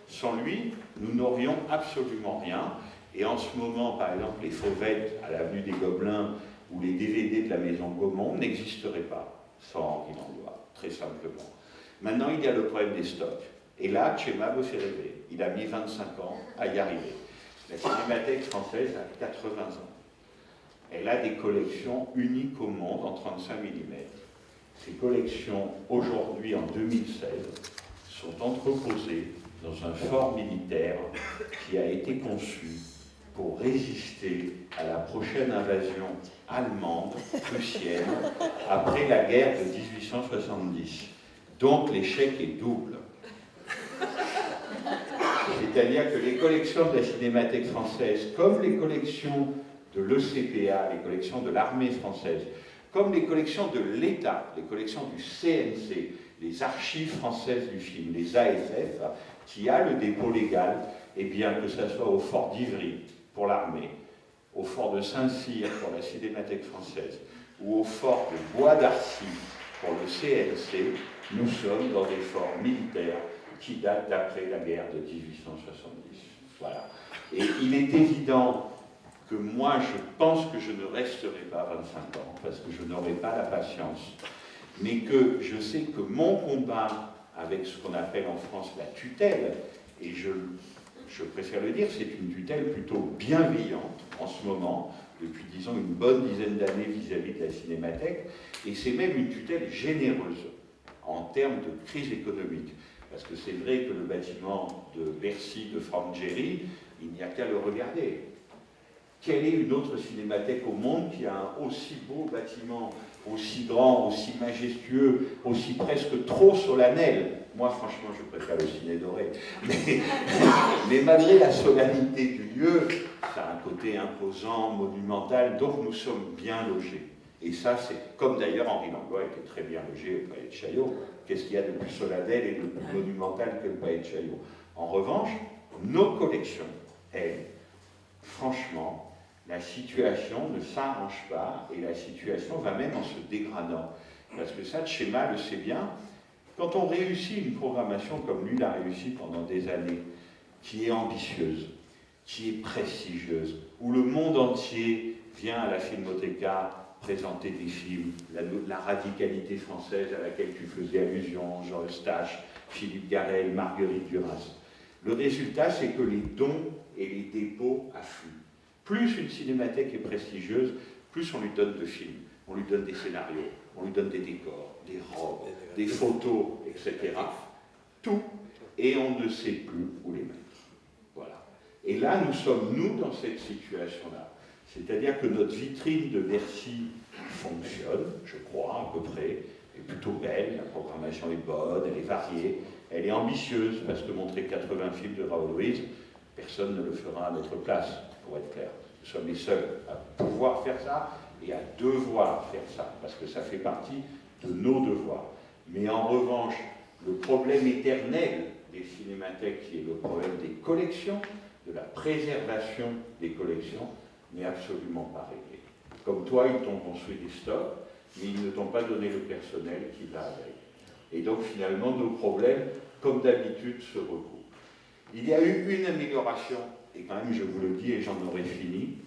Sans lui, nous n'aurions absolument rien. Et en ce moment, par exemple, les fauvettes à l'avenue des Gobelins ou les DVD de la maison Gaumont n'existeraient pas sans Henri Langlois, très simplement. Maintenant, il y a le problème des stocks. Et là, Tchéma me fait rêver. Il a mis 25 ans à y arriver. La Cinémathèque française a 80 ans. Elle a des collections uniques au monde en 35 mm. Ces collections, aujourd'hui, en 2016, sont entreposées dans un fort militaire qui a été conçu pour résister à la prochaine invasion allemande, prussienne, après la guerre de 1870. Donc l'échec est double. C'est-à-dire que les collections de la Cinémathèque française, comme les collections de l'ECPA, les collections de l'armée française, comme les collections de l'État, les collections du CNC, les archives françaises du film, les AFF, qui a le dépôt légal, et bien que ce soit au fort d'Ivry pour l'armée, au fort de Saint-Cyr pour la Cinémathèque française, ou au fort de Bois d'Arcy pour le CNC, nous sommes dans des forts militaires qui datent d'après la guerre de 1870. Voilà. Et il est évident que moi, je pense que je ne resterai pas 25 ans, parce que je n'aurai pas la patience, mais que je sais que mon combat avec ce qu'on appelle en France la tutelle, et je préfère le dire, c'est une tutelle plutôt bienveillante en ce moment, depuis, disons, une bonne dizaine d'années vis-à-vis de la Cinémathèque, et c'est même une tutelle généreuse en termes de crise économique. Parce que c'est vrai que le bâtiment de Bercy, de Franck Gehry, il n'y a qu'à le regarder. Quelle est une autre cinémathèque au monde qui a un aussi beau bâtiment, aussi grand, aussi majestueux, aussi presque trop solennel? Moi, franchement, je préfère le Ciné Doré. Mais malgré la solennité du lieu, ça a un côté imposant, monumental, donc nous sommes bien logés. Et ça, c'est comme d'ailleurs Henri Langlois était très bien logé au Palais de Chaillot. Qu'est-ce qu'il y a de plus solennel et de plus monumental que le Palais de Chaillot? En revanche, nos collections, elles, franchement, la situation ne s'arrange pas et la situation va même en se dégradant. Parce que ça, Tchéma le sait bien. Quand on réussit une programmation comme lui l'a réussi pendant des années, qui est ambitieuse, qui est prestigieuse, où le monde entier vient à la Filmoteca présenter des films, la radicalité française à laquelle tu faisais allusion, Jean Eustache, Philippe Garrel, Marguerite Duras. Le résultat, c'est que les dons et les dépôts affluent. Plus une cinémathèque est prestigieuse, plus on lui donne de films, on lui donne des scénarios, on lui donne des décors, des robes, des photos, etc. Tout, et on ne sait plus où les mettre. Voilà. Et là, nous sommes, nous, dans cette situation-là. C'est-à-dire que notre vitrine de Bercy fonctionne, je crois, à peu près, est plutôt belle, la programmation est bonne, elle est variée, elle est ambitieuse, parce que montrer 80 films de Raoul Ruiz, personne ne le fera à notre place, pour être clair. Nous sommes les seuls à pouvoir faire ça et à devoir faire ça, parce que ça fait partie de nos devoirs. Mais en revanche, le problème éternel des cinémathèques, qui est le problème des collections, de la préservation des collections, n'est absolument pas réglé. Comme toi, ils t'ont construit des stocks, mais ils ne t'ont pas donné le personnel qui va avec. Et donc finalement, nos problèmes, comme d'habitude, se recoupent. Il y a eu une amélioration, et quand même je vous le dis et j'en aurai fini,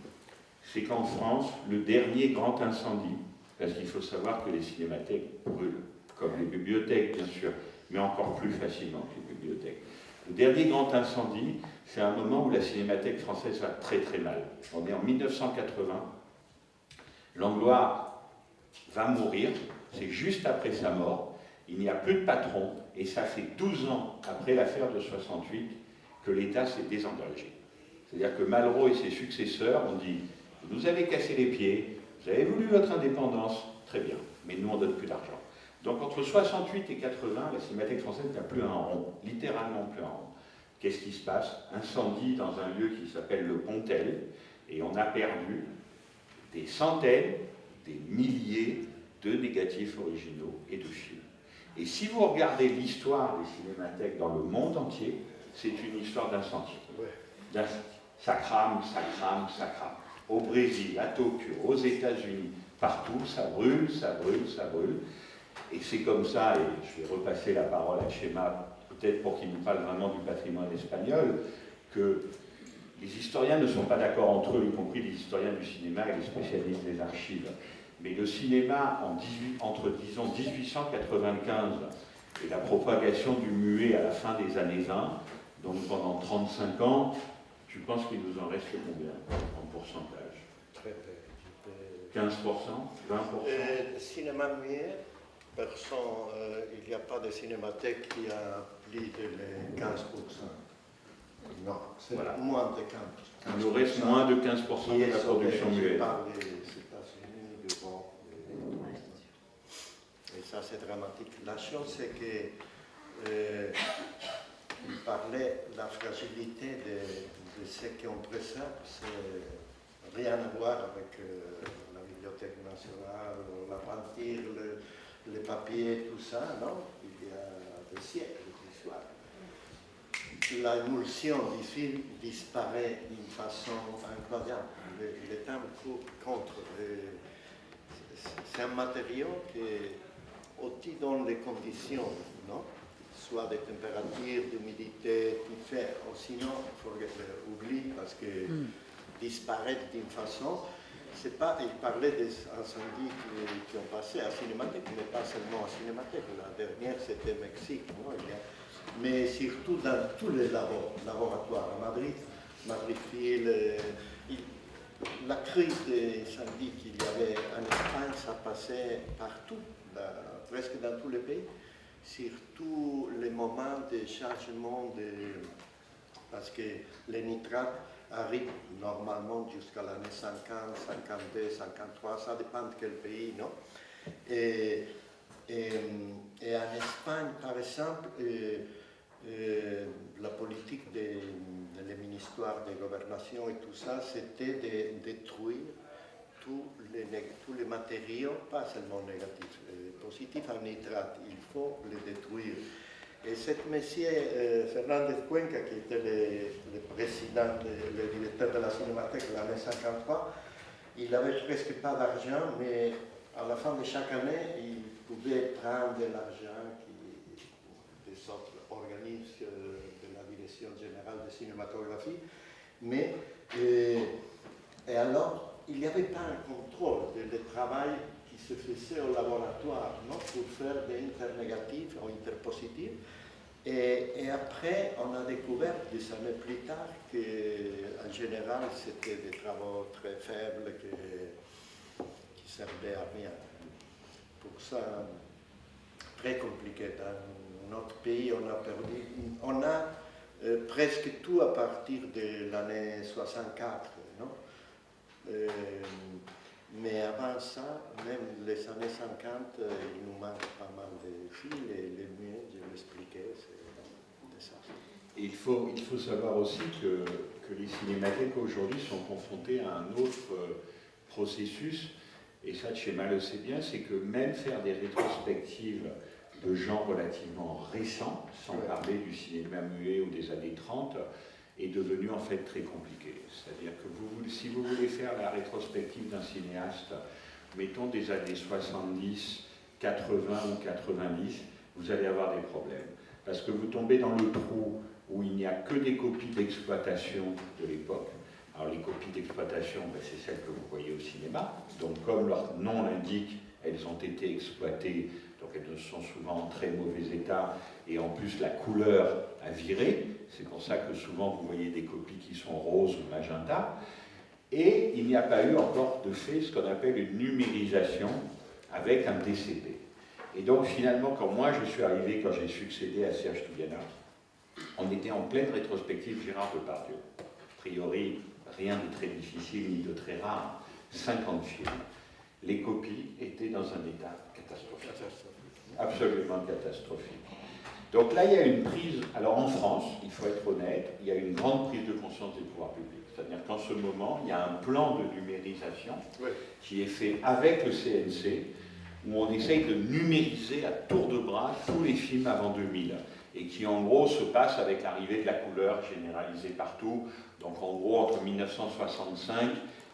c'est qu'en France, le dernier grand incendie, parce qu'il faut savoir que les cinémathèques brûlent, comme les bibliothèques bien sûr, mais encore plus facilement que les bibliothèques. Le dernier grand incendie, c'est un moment où la cinémathèque française va très très mal. On est en 1980, Langlois va mourir, c'est juste après sa mort, Il n'y a plus de patrons, et ça fait 12 ans après l'affaire de 68 que l'État s'est désengagé. C'est-à-dire que Malraux et ses successeurs ont dit « Vous nous avez cassé les pieds, vous avez voulu votre indépendance, très bien, mais nous on ne donne plus d'argent. » Donc entre 68 et 80, la Cinémathèque française n'a plus un rond, littéralement plus un rond. Qu'est-ce qui se passe? Incendie dans un lieu qui s'appelle le Pontel, et on a perdu des centaines, des milliers de négatifs originaux et de films. Et si vous regardez l'histoire des cinémathèques dans le monde entier, c'est une histoire d'incendie. Ça crame, ça crame, ça crame. Au Brésil, à Tokyo, aux États-Unis, partout, ça brûle, ça brûle, ça brûle. Et c'est comme ça, et je vais repasser la parole à Chema, peut-être pour qu'il nous parle vraiment du patrimoine espagnol, que les historiens ne sont pas d'accord entre eux, y compris les historiens du cinéma et les spécialistes des archives. Mais le cinéma, entre disons 1895 et la propagation du muet à la fin des années 20, donc pendant 35 ans, tu penses qu'il nous en reste combien en pourcentage? Très peu. 15%? 20%? Cinéma muet, il n'y a pas de cinémathèque qui a plus de 15%. Non, c'est voilà. Moins de 15%. Il nous reste moins de 15% de la production muette. Par les États-Unis, l'Europe. Et ça, c'est dramatique. La chose, c'est que il parlait de la fragilité de ce qu'on préserve. C'est rien à voir avec la Bibliothèque nationale, la peinture, le papier, tout ça, non? Il y a des siècles d'histoire. L'émulsion du film disparaît d'une façon incroyable. Le temps contre. C'est un matériau qui, aussi dans les conditions, non? Soit de température, d'humidité, tout fait, ou sinon, il faut l'oublier parce que disparaît d'une façon. C'est pas, il parlait des incendies qui ont passé à Cinémathèque, mais pas seulement à Cinémathèque. La dernière, c'était Mexique. Non? Mais surtout dans tous les laboratoires. À Madrid Film, la crise des incendies qu'il y avait en Espagne, ça passait partout, presque dans tous les pays. Surtout les moments de changement, parce que les nitrates arrivent normalement jusqu'à l'année 50, 52, 53, ça dépend de quel pays, non? Et en Espagne, par exemple, la politique des ministères de gouvernation et tout ça, c'était de détruire tous les matériaux, pas seulement négatifs, positifs en nitrate. Il faut les détruire. Et cet monsieur, Fernández Cuenca, qui était le président, le directeur de la Cinémathèque de l'année 53, il n'avait presque pas d'argent, mais à la fin de chaque année, il pouvait prendre de l'argent des autres organismes de la Direction générale de cinématographie. Mais, et alors, il n'y avait pas un contrôle du travail qui se faisait au laboratoire, non, pour faire des internégatifs ou interpositifs. Et après, on a découvert des années plus tard qu'en général, c'était des travaux très faibles qui servaient à rien. Pour ça, très compliqué. Dans notre pays, on a presque tout à partir de l'année 64, non? Mais avant ça, même les années 50, il nous manque pas mal de fils et les mieux, je l'expliquais, c'est ça. Il faut savoir aussi que les cinémathèques aujourd'hui sont confrontées à un autre processus, et ça, Chema le sait bien, c'est que même faire des rétrospectives de gens relativement récents, sans parler du cinéma muet ou des années 30, est devenu en fait très compliqué. C'est-à-dire que si vous voulez faire la rétrospective d'un cinéaste, mettons des années 70, 80 ou 90, vous allez avoir des problèmes. Parce que vous tombez dans le trou où il n'y a que des copies d'exploitation de l'époque. Alors les copies d'exploitation, c'est celles que vous voyez au cinéma. Donc comme leur nom l'indique, elles ont été exploitées, donc elles sont souvent en très mauvais état, et en plus la couleur a viré. C'est pour ça que souvent vous voyez des copies qui sont roses ou magenta. Et il n'y a pas eu encore de fait ce qu'on appelle une numérisation avec un DCP. Et donc finalement, quand moi je suis arrivé, quand j'ai succédé à Serge Toubiana, on était en pleine rétrospective Gérard Depardieu. A priori, rien de très difficile ni de très rare, 50 films. Les copies étaient dans un état catastrophique. Absolument catastrophique. Donc là, il y a une prise, alors en France, il faut être honnête, il y a une grande prise de conscience des pouvoirs publics. C'est-à-dire qu'en ce moment, il y a un plan de numérisation qui est fait avec le CNC, où on essaye de numériser à tour de bras tous les films avant 2000, et qui en gros se passe avec l'arrivée de la couleur généralisée partout. Donc en gros, entre 1965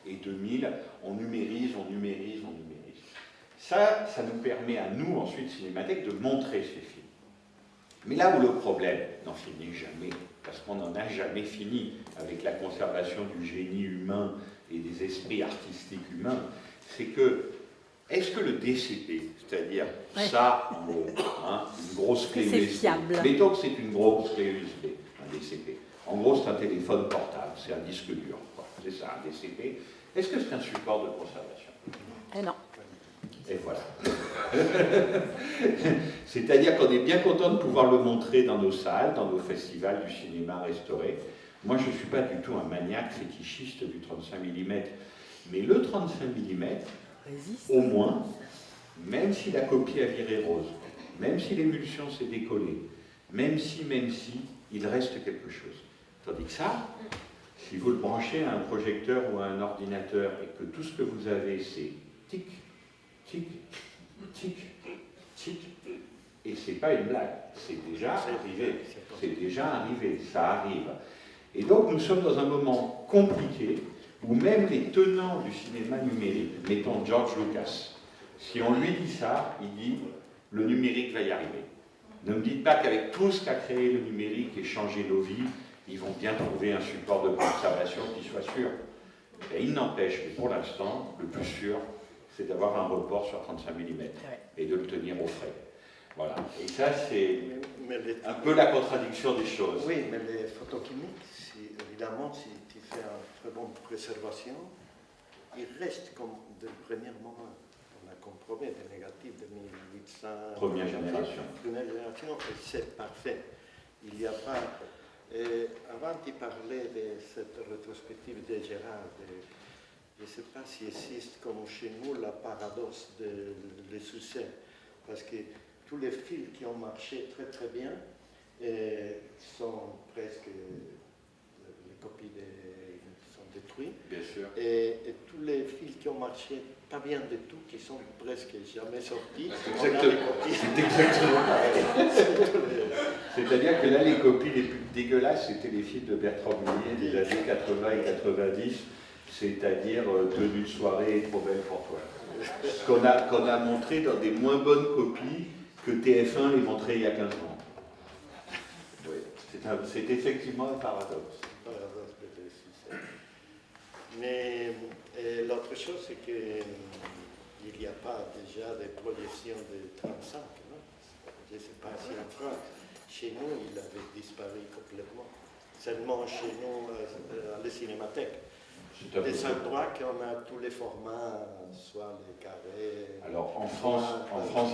et 2000, on numérise. Ça nous permet à nous, ensuite, Cinémathèque, de montrer ces films. Mais là où le problème n'en finit jamais, parce qu'on n'en a jamais fini avec la conservation du génie humain et des esprits artistiques humains, c'est que, est-ce que le DCP, c'est-à-dire ça, en gros, une grosse clé USB, mettons que c'est une grosse clé USB, un DCP, en gros c'est un téléphone portable, c'est un disque dur, c'est ça, un DCP, est-ce que c'est un support de conservation? Non. Et voilà. C'est-à-dire qu'on est bien content de pouvoir le montrer dans nos salles, dans nos festivals du cinéma restauré. Moi, je ne suis pas du tout un maniaque fétichiste du 35 mm. Mais le 35 mm, au moins, même si la copie a viré rose, même si l'émulsion s'est décollée, même si, il reste quelque chose. Tandis que ça, si vous le branchez à un projecteur ou à un ordinateur et que tout ce que vous avez, c'est tic, tic, tic, tic, et c'est pas une blague, c'est déjà arrivé, ça arrive. Et donc nous sommes dans un moment compliqué où même les tenants du cinéma numérique, mettons George Lucas, si on lui dit ça, il dit le numérique va y arriver. Ne me dites pas qu'avec tout ce qu'a créé le numérique et changé nos vies, ils vont bien trouver un support de conservation qui soit sûr. Et il n'empêche que pour l'instant, le plus sûr, c'est d'avoir un report sur 35 mm et de le tenir au frais. Voilà. Et ça, c'est un peu la contradiction des choses. Oui, mais les photochimiques, évidemment, si tu fais une très bonne préservation, ils restent comme de premier moment. On a compris des négatifs de 1800. Première génération. Première génération, et c'est parfait. Il n'y a pas. Avant, tu parlais de cette rétrospective de Gérard. Je ne sais pas s'il existe comme chez nous la paradoxe du succès. Parce que tous les films qui ont marché très très bien sont presque. Les copies sont détruites. Bien sûr. Et tous les films qui ont marché pas bien du tout, qui sont presque jamais sortis, C'est exactement pareil. C'est-à-dire que là, les copies les plus dégueulasses, c'était les films de Bertrand Blier des années 80 et 90, c'est-à-dire Tenue de soirée et Trop belle pour toi. Qu'on a montré dans des moins bonnes copies que TF1 les montrait il y a 15 ans. Oui, c'est effectivement un paradoxe. Mais l'autre chose, c'est qu'il n'y a pas déjà de projection de 35. Non? Je ne sais pas si en France, chez nous, il avait disparu complètement. Seulement chez nous, à la cinémathèque. Des endroits qu'on a tous les formats, soit les carrés. Alors en France,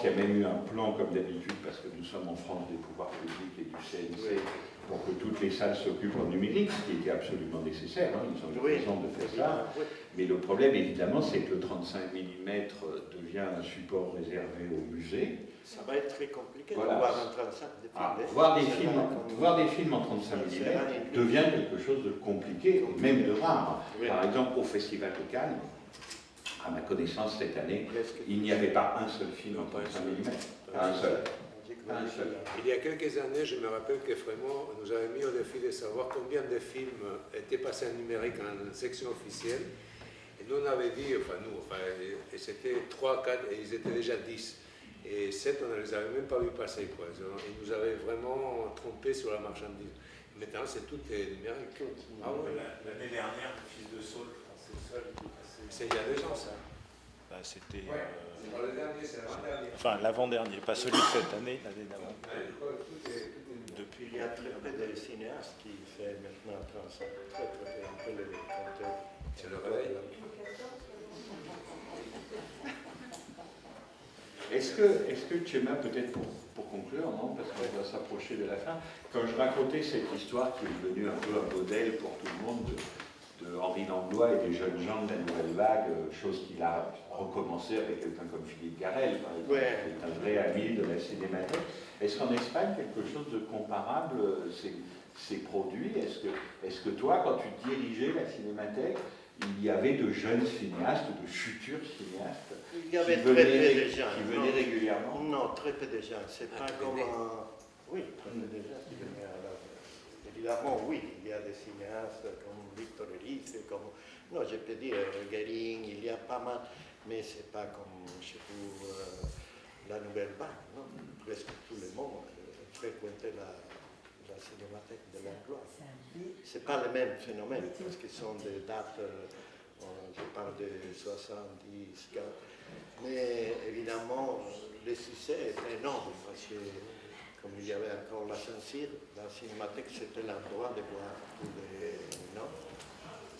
il y a même eu un plan, comme d'habitude, parce que nous sommes en France des pouvoirs publics et du CNC, pour que toutes les salles s'occupent en numérique, ce qui était absolument nécessaire. Ils ont eu raison de faire ça. Mais le problème, évidemment, c'est que le 35 mm devient un support réservé au musée. Ça va être très compliqué Voilà. de voir un 35 de voir des films en 35 mm devient quelque chose de compliqué, et même de rare. Par exemple, au Festival de Cannes, à ma connaissance, cette année, il n'y avait pas un seul film en 35 mm. Pas un seul. Il y a quelques années, je me rappelle que vraiment, nous avons mis au défi de savoir combien de films étaient passés en numérique en section officielle. Et nous, on avait dit, et c'était 3, 4, et ils étaient déjà 10. Et 7, on ne les avait même pas vu passer. Quoi. Ils nous avaient vraiment trompés sur la marchandise. Maintenant, tout est numérique. Ah ouais, l'année dernière, le Fils de Saul, c'est ça qui est passé. C'est il y a 2 ans, ça. Bah, c'était. C'est pas le dernier, c'est l'avant-dernier. Enfin, l'avant-dernier, pas celui de cette année, l'année d'avant. Depuis. Il y a très peu de cinéastes qui font maintenant 35. Très peu, un peu le compteur. C'est le réveil. Est-ce que Tchema, peut-être pour conclure, non, parce qu'on va s'approcher de la fin, quand je racontais cette histoire qui est devenue un peu un modèle pour tout le monde de Henri Langlois et des jeunes gens de la Nouvelle Vague, chose qu'il a recommencé avec quelqu'un comme Philippe Garrel, par exemple, qui est un vrai ami de la Cinémathèque. Est-ce qu'en Espagne, quelque chose de comparable s'est produit? Est-ce que toi, quand tu dirigeais la Cinémathèque, il y avait de jeunes cinéastes, de futurs cinéastes Il y avait très peu de gens. Qui venaient régulièrement? Non, très peu de gens. C'est pas comme un... Oui, très peu de gens qui venaient à la... Évidemment, oui, il y a des cinéastes comme Victor Erice, comme... Non, je peux dire Guérin, il y a pas mal, mais c'est pas comme chez vous, la Nouvelle Vague, non? Presque tout le monde fréquentait la cinémathèque de l'Anglois. Ce n'est pas le même phénomène, parce que ce sont des dates, je parle de 70, 40, mais évidemment, le succès est énorme, parce que, comme il y avait encore la censure, la cinémathèque, c'était l'endroit de voir tous les noms.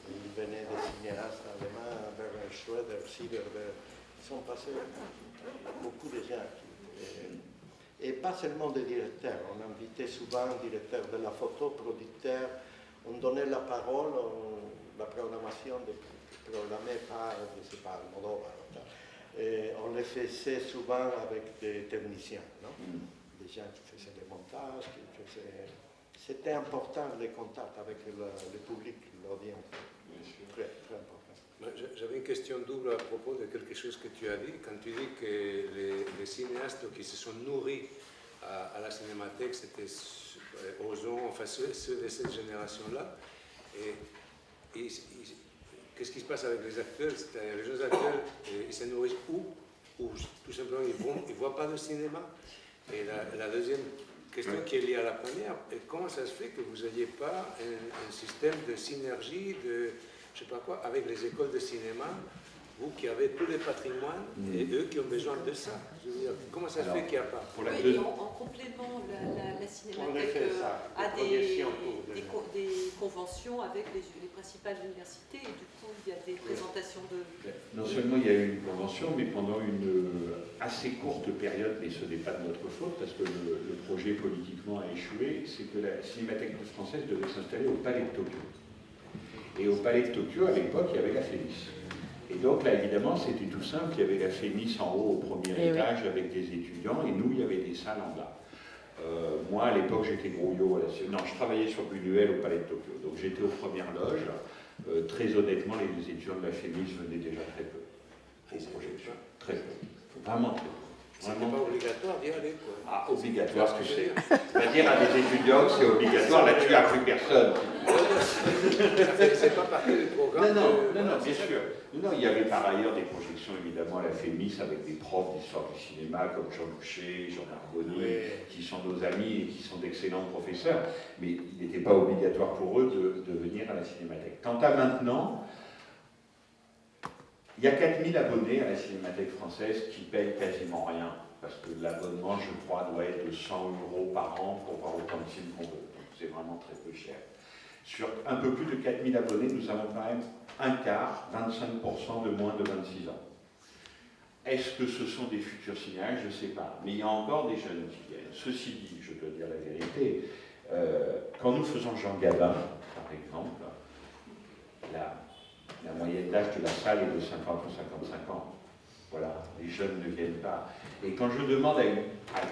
Il venait des cinéastes allemands, Bernhard Schroeder, Siderberg, ils sont passés beaucoup de gens. Et pas seulement des directeurs, on invitait souvent un directeur de la photo, producteur, on donnait la parole, la programmation programmée par, je ne sais pas, Almodovar. Et on le faisait souvent avec des techniciens, non? Des gens qui faisaient des montages, C'était important les contacts avec le public, l'audience. Très, très important. J'avais une question double à propos de quelque chose que tu as dit. Quand tu dis que les cinéastes qui se sont nourris à la cinémathèque, c'était Ozon, enfin ceux de cette génération-là. Et qu'est-ce qui se passe avec les acteurs? Les jeunes acteurs, ils se nourrissent où? Ou tout simplement, ils ne voient pas de cinéma. Et la deuxième question qui est liée à la première, comment ça se fait que vous n'ayez pas un système de synergie, de je ne sais pas quoi, avec les écoles de cinéma, vous qui avez tous les patrimoines et eux qui ont besoin de ça? Je veux dire, comment ça se fait qu'il n'y a pas? Oui, en complément, la Cinémathèque a des conventions avec les principales universités et du coup, il y a des présentations de... Non seulement il y a eu une convention, mais pendant une assez courte période, mais ce n'est pas de notre faute, parce que le projet politiquement a échoué, c'est que la Cinémathèque française devait s'installer au Palais de Tokyo. Et au Palais de Tokyo, à l'époque, il y avait la FEMIS. Et donc là, évidemment, c'était tout simple. Il y avait la FEMIS en haut, au premier étage, avec des étudiants, et nous, il y avait des salles en bas. Moi, à l'époque, j'étais grouillot. Non, je travaillais sur Buñuel au Palais de Tokyo. Donc j'étais aux premières loges. Très honnêtement, les étudiants de la FEMIS venaient déjà très peu aux projections. Très peu. Vraiment très peu. C'était pas obligatoire d'y aller, quoi. Ah, obligatoire, ce que c'est. On va dire à des étudiants que c'est obligatoire, là-dessus, il n'y a plus personne. C'est pas partie du programme. Non, bien sûr. Non, il y avait par ailleurs des projections, évidemment, à la FEMIS, avec des profs d'histoire du cinéma, comme Jean Boucher, Jean Marconi, qui sont nos amis et qui sont d'excellents professeurs. Mais il n'était pas obligatoire pour eux de venir à la Cinémathèque. Quant à maintenant, il y a 4000 abonnés à la Cinémathèque française qui payent quasiment rien, parce que l'abonnement, je crois, doit être de 100 € par an pour voir autant de films qu'on veut. Donc c'est vraiment très peu cher. Sur un peu plus de 4000 abonnés, nous avons quand même un quart, 25% de moins de 26 ans. Est-ce que ce sont des futurs cinéastes? Je ne sais pas. Mais il y a encore des jeunes qui viennent. Ceci dit, je dois dire la vérité, quand nous faisons Jean Gabin, par exemple, la moyenne d'âge de la salle est de 50 ou 55 ans. Voilà, les jeunes ne viennent pas. Et quand je demande à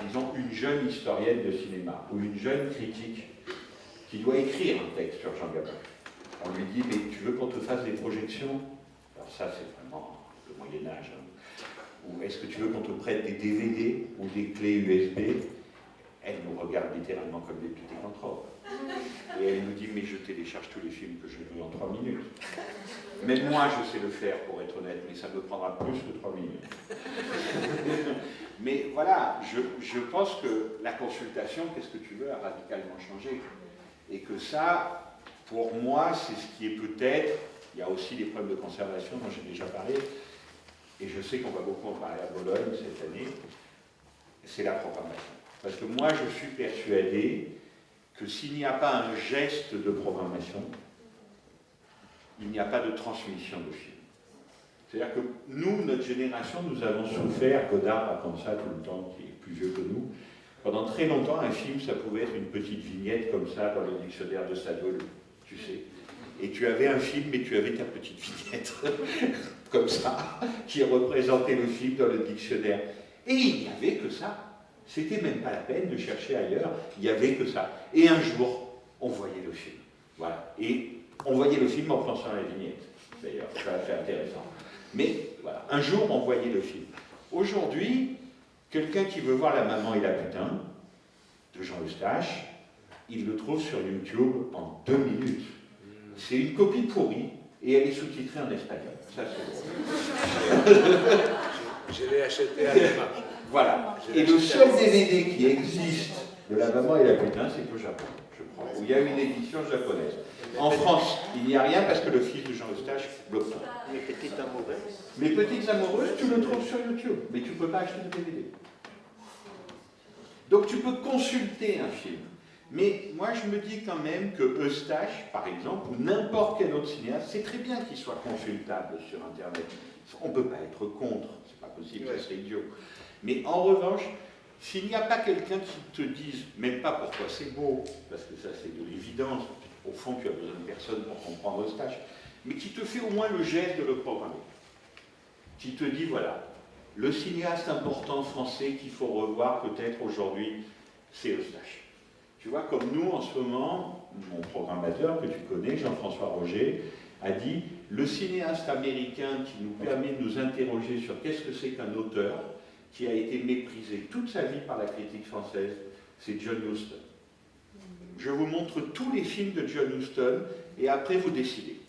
disons, une jeune historienne de cinéma ou une jeune critique qui doit écrire un texte sur Jean Gabin, on lui dit, mais tu veux qu'on te fasse des projections? Alors ça, c'est vraiment le Moyen-Âge. Hein. Ou est-ce que tu veux qu'on te prête des DVD ou des clés USB? Elle nous regarde littéralement comme des petits contrôles. Et elle nous dit, mais je télécharge tous les films que je veux en 3 minutes. Même moi, je sais le faire, pour être honnête, mais ça me prendra plus que 3 minutes. Mais voilà, je pense que la consultation, qu'est-ce que tu veux, a radicalement changé. Et que ça, pour moi, c'est ce qui est peut-être... Il y a aussi des problèmes de conservation dont j'ai déjà parlé, et je sais qu'on va beaucoup en parler à Bologne cette année, c'est la programmation. Parce que moi, je suis persuadé que s'il n'y a pas un geste de programmation, il n'y a pas de transmission de film. C'est-à-dire que nous, notre génération, nous avons souffert, Godard raconte ça tout le temps, qui est plus vieux que nous. Pendant très longtemps, un film, ça pouvait être une petite vignette comme ça dans le dictionnaire de Sadoul, tu sais. Et tu avais un film, mais tu avais ta petite vignette, comme ça, qui représentait le film dans le dictionnaire. Et il n'y avait que ça. C'était même pas la peine de chercher ailleurs, il n'y avait que ça. Et un jour, on voyait le film. Voilà. Et on voyait le film en pensant à la vignette. D'ailleurs, c'est intéressant. Mais voilà, un jour, on voyait le film. Aujourd'hui, quelqu'un qui veut voir La Maman et la putain, de Jean Eustache, il le trouve sur YouTube en 2 minutes. C'est une copie pourrie, et elle est sous-titrée en espagnol. Ça, c'est bon. Je l'ai acheté à l'EMA. Voilà. Et le seul DVD qui existe de La Maman et la putain, c'est au Japon, je crois, où il y a une édition japonaise. En France, il n'y a rien parce que le fils de Jean Eustache bloque tout. Mes petites amoureuses. Mes petites amoureuses, tu le trouves sur YouTube, mais tu ne peux pas acheter de DVD. Donc tu peux consulter un film. Mais moi je me dis quand même que Eustache, par exemple, ou n'importe quel autre cinéaste, c'est très bien qu'il soit consultable sur Internet. On ne peut pas être contre, c'est pas possible, ça serait idiot. Mais en revanche, s'il n'y a pas quelqu'un qui te dise, même pas pourquoi c'est beau, parce que ça c'est de l'évidence, au fond tu as besoin de personne pour comprendre Eustache, mais qui te fait au moins le geste de le programmer. Qui te dit, voilà, le cinéaste important français qu'il faut revoir peut-être aujourd'hui, c'est Eustache. Tu vois, comme nous, en ce moment, mon programmateur que tu connais, Jean-François Roger, a dit « Le cinéaste américain qui nous permet de nous interroger sur qu'est-ce que c'est qu'un auteur qui a été méprisé toute sa vie par la critique française, c'est John Huston. » Je vous montre tous les films de John Huston et après vous décidez.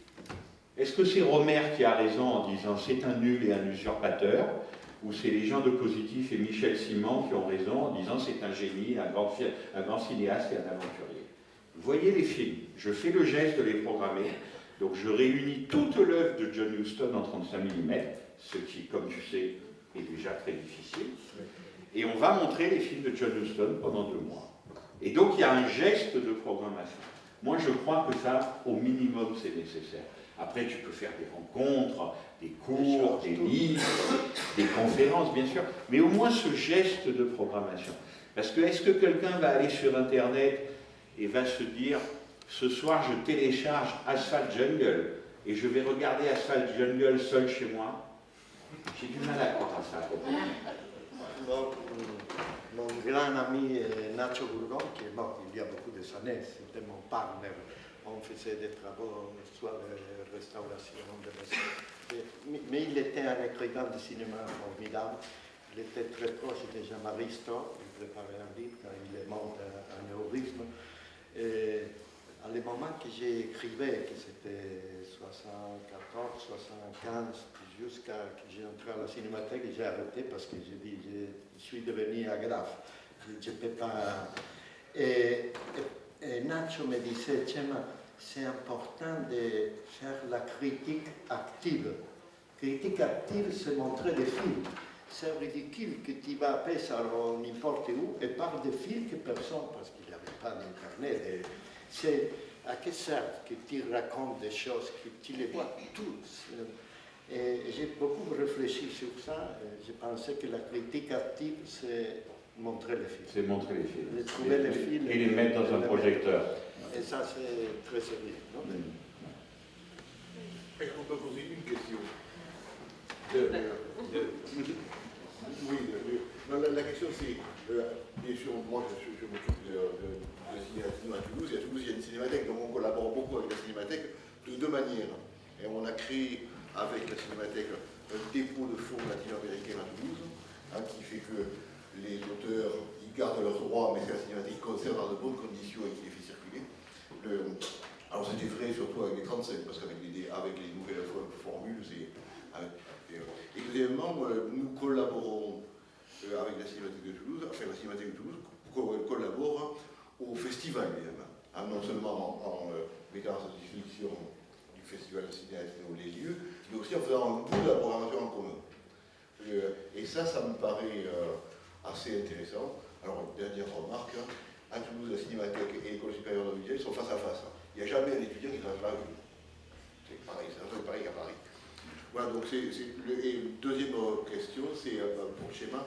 Est-ce que c'est Romer qui a raison en disant « c'est un nul et un usurpateur » ou c'est les gens de Positif et Michel Simon qui ont raison en disant c'est un génie, un grand cinéaste et un aventurier. Voyez les films, je fais le geste de les programmer, donc je réunis toute l'œuvre de John Huston en 35 mm, ce qui, comme tu sais, est déjà très difficile, et on va montrer les films de John Huston pendant 2 mois. Et donc il y a un geste de programmation. Moi je crois que ça, au minimum, c'est nécessaire. Après, tu peux faire des rencontres, des cours, des livres, des conférences, bien sûr, mais au moins ce geste de programmation. Parce que est-ce que quelqu'un va aller sur Internet et va se dire « Ce soir, je télécharge Asphalt Jungle et je vais regarder Asphalt Jungle seul chez moi ?» J'ai du mal à croire à ça. Mon grand ami Nacho Bourgon, qui est mort il y a beaucoup d'années, c'était mon partenaire. On faisait des travaux sur la restauration de la... Mais il était un écrivain de cinéma formidable. Il était très proche de Jean-Marie Storr. Il préparait un livre quand il est mort d'un anévrisme. Et à le moment que j'écrivais, que c'était 74, 75, jusqu'à que j'ai entré à la cinémathèque, j'ai arrêté parce que j'ai dit je suis devenu agraf. Je ne peux pas... Et Nacho me disait, Chema, c'est important de faire la critique active. Critique active, c'est montrer des films. C'est ridicule que tu vas appeler ça n'importe où et parle de films que personne, parce qu'il n'y avait pas d'internet. C'est à quelle sorte que tu racontes des choses, que tu les vois tous. Et j'ai beaucoup réfléchi sur ça. Je pensais que la critique active, c'est montrer les films. C'est montrer les films. Trouver les films. Et les mettre dans un projecteur. Et ça, c'est très sérieux. Non? Est-ce qu'on peut poser une question? La question c'est, bien sûr, moi je m'occupe de cinéma à Toulouse, et à Toulouse il y a une cinémathèque, donc on collabore beaucoup avec la cinémathèque de 2 manières. Et on a créé avec la cinémathèque un dépôt de fonds latino-américain à Toulouse, qui fait que les auteurs ils gardent leurs droits, mais que la cinémathèque conserve dans de bonnes conditions et qui les fait circuler. Alors c'était vrai surtout avec les 35, parce qu'avec les nouvelles formules, c'est... Et deuxièmement, nous collaborons avec la Cinémathèque de Toulouse, enfin la Cinémathèque de Toulouse collabore au festival même, non seulement en mettant à disposition du festival de cinéma les lieux, mais aussi en faisant un bout de la programmation en commun. Et ça me paraît assez intéressant. Alors, dernière remarque, à Toulouse, la Cinémathèque et l'École supérieure de l'audiovisuel sont face à face. Il n'y a jamais un étudiant qui traverse la rue. C'est pareil, c'est un peu pareil qu'à Paris. Voilà, donc et une deuxième question, c'est pour le schéma,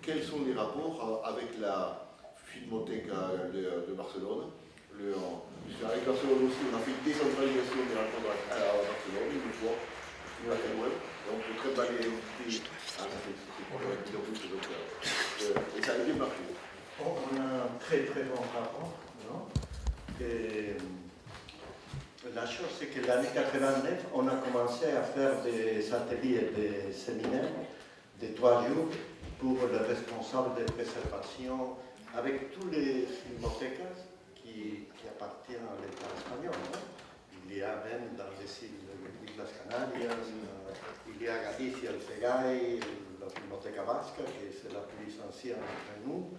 quels sont les rapports avec la Filmoteca de Barcelone avec Barcelone aussi, on a fait une décentralisation des rapports à Barcelone, une fois, donc très balayé. Et ça a bien marché. On a un très très bon rapport, non? Et la chose, c'est que l'année 89, on a commencé à faire des ateliers et des séminaires de 3 jours pour les responsables de préservation avec tous les filmothèques qui appartiennent à l'État espagnol. Non? Il y a même dans les îles Islas Canarias, il y a Galicia, el Segay, la Filmoteca Basque, qui c'est la plus ancienne entre nous.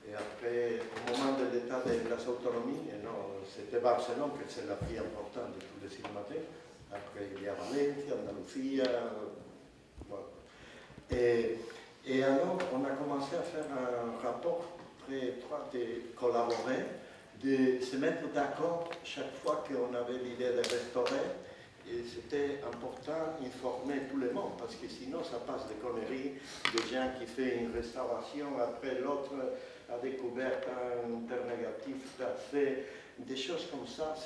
Et après, au moment de l'état de las autonomies, c'était Barcelone que c'est la plus importante de tous les cinémathèques. Après, il y a Valencia, Andalusia. Voilà. Et alors, on a commencé à faire un rapport très étroit de collaborer, de se mettre d'accord chaque fois qu'on avait l'idée de restaurer. Et c'était important d'informer tout le monde, parce que sinon ça passe des conneries, des gens qui font une restauration, après l'autre a découvert un internégatif, fait des choses comme ça.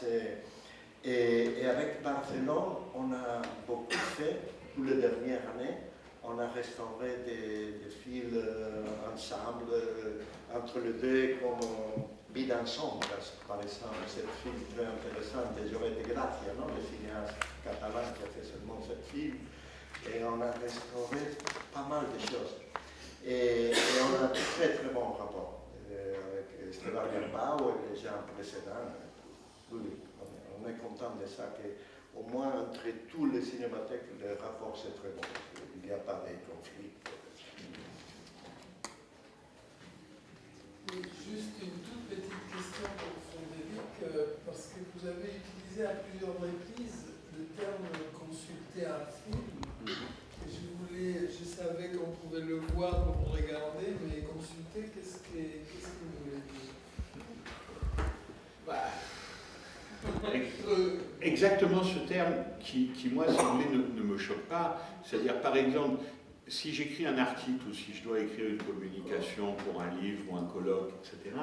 Et avec Barcelone, on a beaucoup fait, pour les dernières années, on a restauré des films ensemble, entre les deux, comme Vida ensemble, par exemple, c'est un film très intéressant de Jovet de Gracia, non? Le cinéaste catalan qui a fait seulement ce film. Et on a restauré pas mal de choses. Et on a un très très bon rapport avec Esteban Garbao et les gens précédents. Oui, on est content de ça, qu'au moins entre tous les cinémathèques, le rapport c'est très bon. Il n'y a pas de conflit. Juste une toute petite question pour Frédéric, parce que vous avez utilisé à plusieurs reprises le terme consulter un film. Et je savais qu'on pouvait le voir pour le regarder, mais consulter, qu'est-ce que vous voulez dire? Exactement ce terme qui moi, si vous voulez, ne me choque pas. C'est-à-dire, par exemple, si j'écris un article ou si je dois écrire une communication pour un livre ou un colloque, etc.,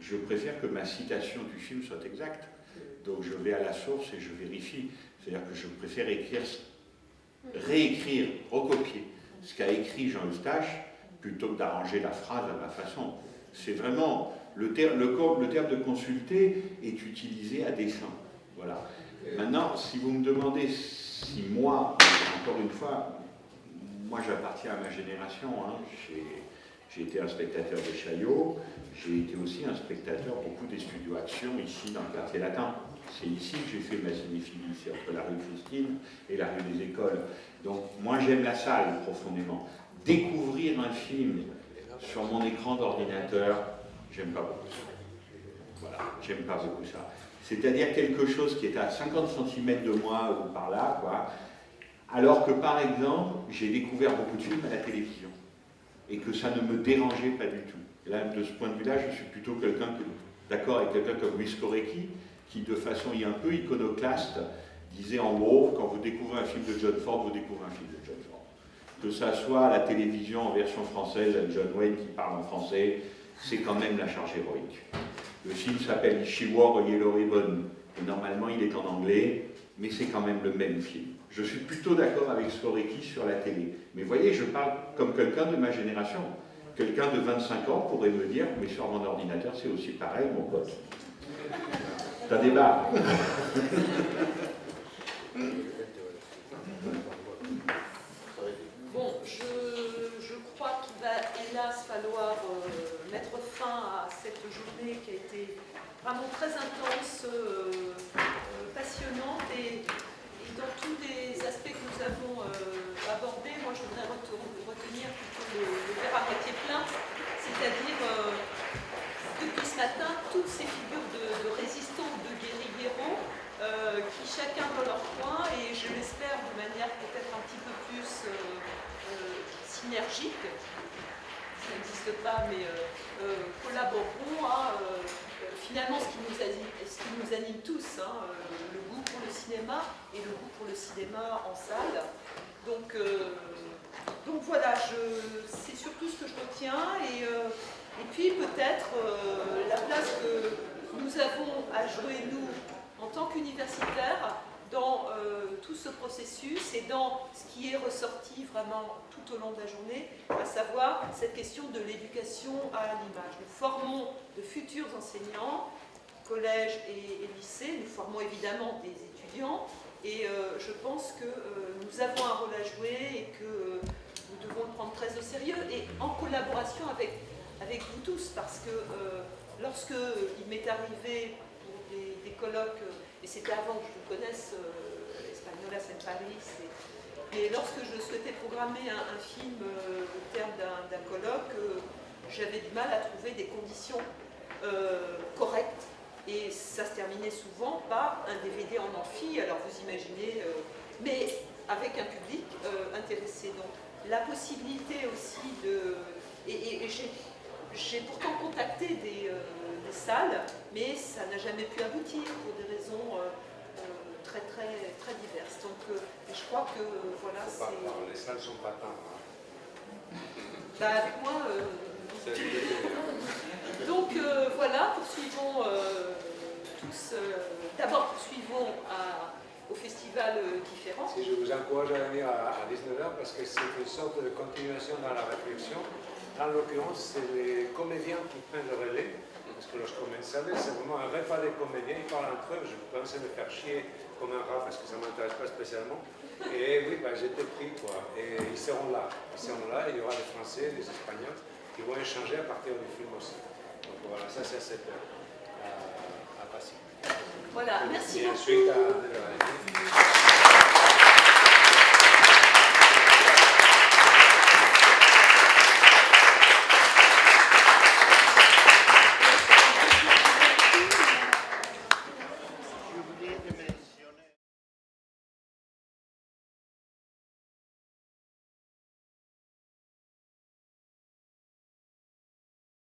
je préfère que ma citation du film soit exacte. Donc je vais à la source et je vérifie. C'est-à-dire que je préfère réécrire, recopier ce qu'a écrit Jean Eustache plutôt que d'arranger la phrase à ma façon. C'est vraiment... Le terme de consulter est utilisé à dessein. Voilà. Maintenant, si vous me demandez si moi, encore une fois, moi j'appartiens à ma génération, hein, j'ai été un spectateur de Chaillot, j'ai été aussi un spectateur beaucoup des studios Action ici dans le quartier latin. C'est ici que j'ai fait ma cinéphilie, c'est entre la rue Christine et la rue des Écoles. Donc moi j'aime la salle profondément. Découvrir un film sur mon écran d'ordinateur, j'aime pas beaucoup ça. Voilà, j'aime pas beaucoup ça. C'est-à-dire quelque chose qui est à 50 cm de moi ou par là, quoi. Alors que par exemple, j'ai découvert beaucoup de films à la télévision et que ça ne me dérangeait pas du tout. Et là, de ce point de vue-là, je suis plutôt d'accord avec quelqu'un comme Luis Corecchi, qui de façon un peu iconoclaste disait en gros, quand vous découvrez un film de John Ford, vous découvrez un film de John Ford. Que ça soit à la télévision en version française, avec John Wayne qui parle en français, c'est quand même la charge héroïque. Le film s'appelle She Wore a Yellow Ribbon, et normalement il est en anglais, mais c'est quand même le même film. Je suis plutôt d'accord avec Skorecki sur la télé. Mais vous voyez, je parle comme quelqu'un de ma génération. Quelqu'un de 25 ans pourrait me dire, mais sur mon ordinateur c'est aussi pareil, mon pote. C'est un débat. Bon, je crois qu'il va hélas falloir mettre fin à cette journée qui a été vraiment très intense, passionnante et dans tous les aspects que nous avons abordés, moi je voudrais retenir plutôt le verre à moitié plein, c'est-à-dire depuis ce matin, toutes ces figures de résistants, de guérilleros, qui chacun dans leur coin, et je l'espère de manière peut-être un petit peu plus synergique, ça n'existe pas, mais collaboreront à finalement ce qui nous anime tous, hein, le goût pour le cinéma. cinéma et le goût pour le cinéma en salle. Donc voilà, c'est surtout ce que je retiens. Et puis peut-être la place que nous avons à jouer, nous, en tant qu'universitaires, dans tout ce processus et dans ce qui est ressorti vraiment tout au long de la journée, à savoir cette question de l'éducation à l'image. Nous formons de futurs enseignants, collège et lycée, nous formons évidemment des étudiants, et je pense que nous avons un rôle à jouer et que nous devons le prendre très au sérieux, et en collaboration avec vous tous, parce que lorsque il m'est arrivé pour des colloques, et c'était avant que je vous connaisse, Españolas en Paris, et lorsque je souhaitais programmer un film au terme d'un colloque, j'avais du mal à trouver des conditions correctes, et ça se terminait souvent par un DVD en amphi, alors vous imaginez, mais avec un public intéressé. Donc la possibilité aussi de... Et j'ai pourtant contacté des salles, mais ça n'a jamais pu aboutir pour des raisons très diverses. Donc je crois que voilà, c'est... Les salles ne sont pas tendres. Bah, avec moi... Donc voilà, poursuivons tous. D'abord, poursuivons au festival différent. Si je vous encourage à venir à 19h parce que c'est une sorte de continuation dans la réflexion. En l'occurrence, c'est les comédiens qui prennent le relais. Parce que los comensales, c'est vraiment un repas des comédiens. Ils parlent entre eux. Je pensais me faire chier comme un rat parce que ça ne m'intéresse pas spécialement. Et oui, bah, j'étais pris, quoi. Et ils seront là. Il y aura des Français, des Espagnols qui vont échanger à partir du film aussi. Donc voilà, ça c'est à 7h à Passy. Voilà, merci Et beaucoup. ensuite à 9h30.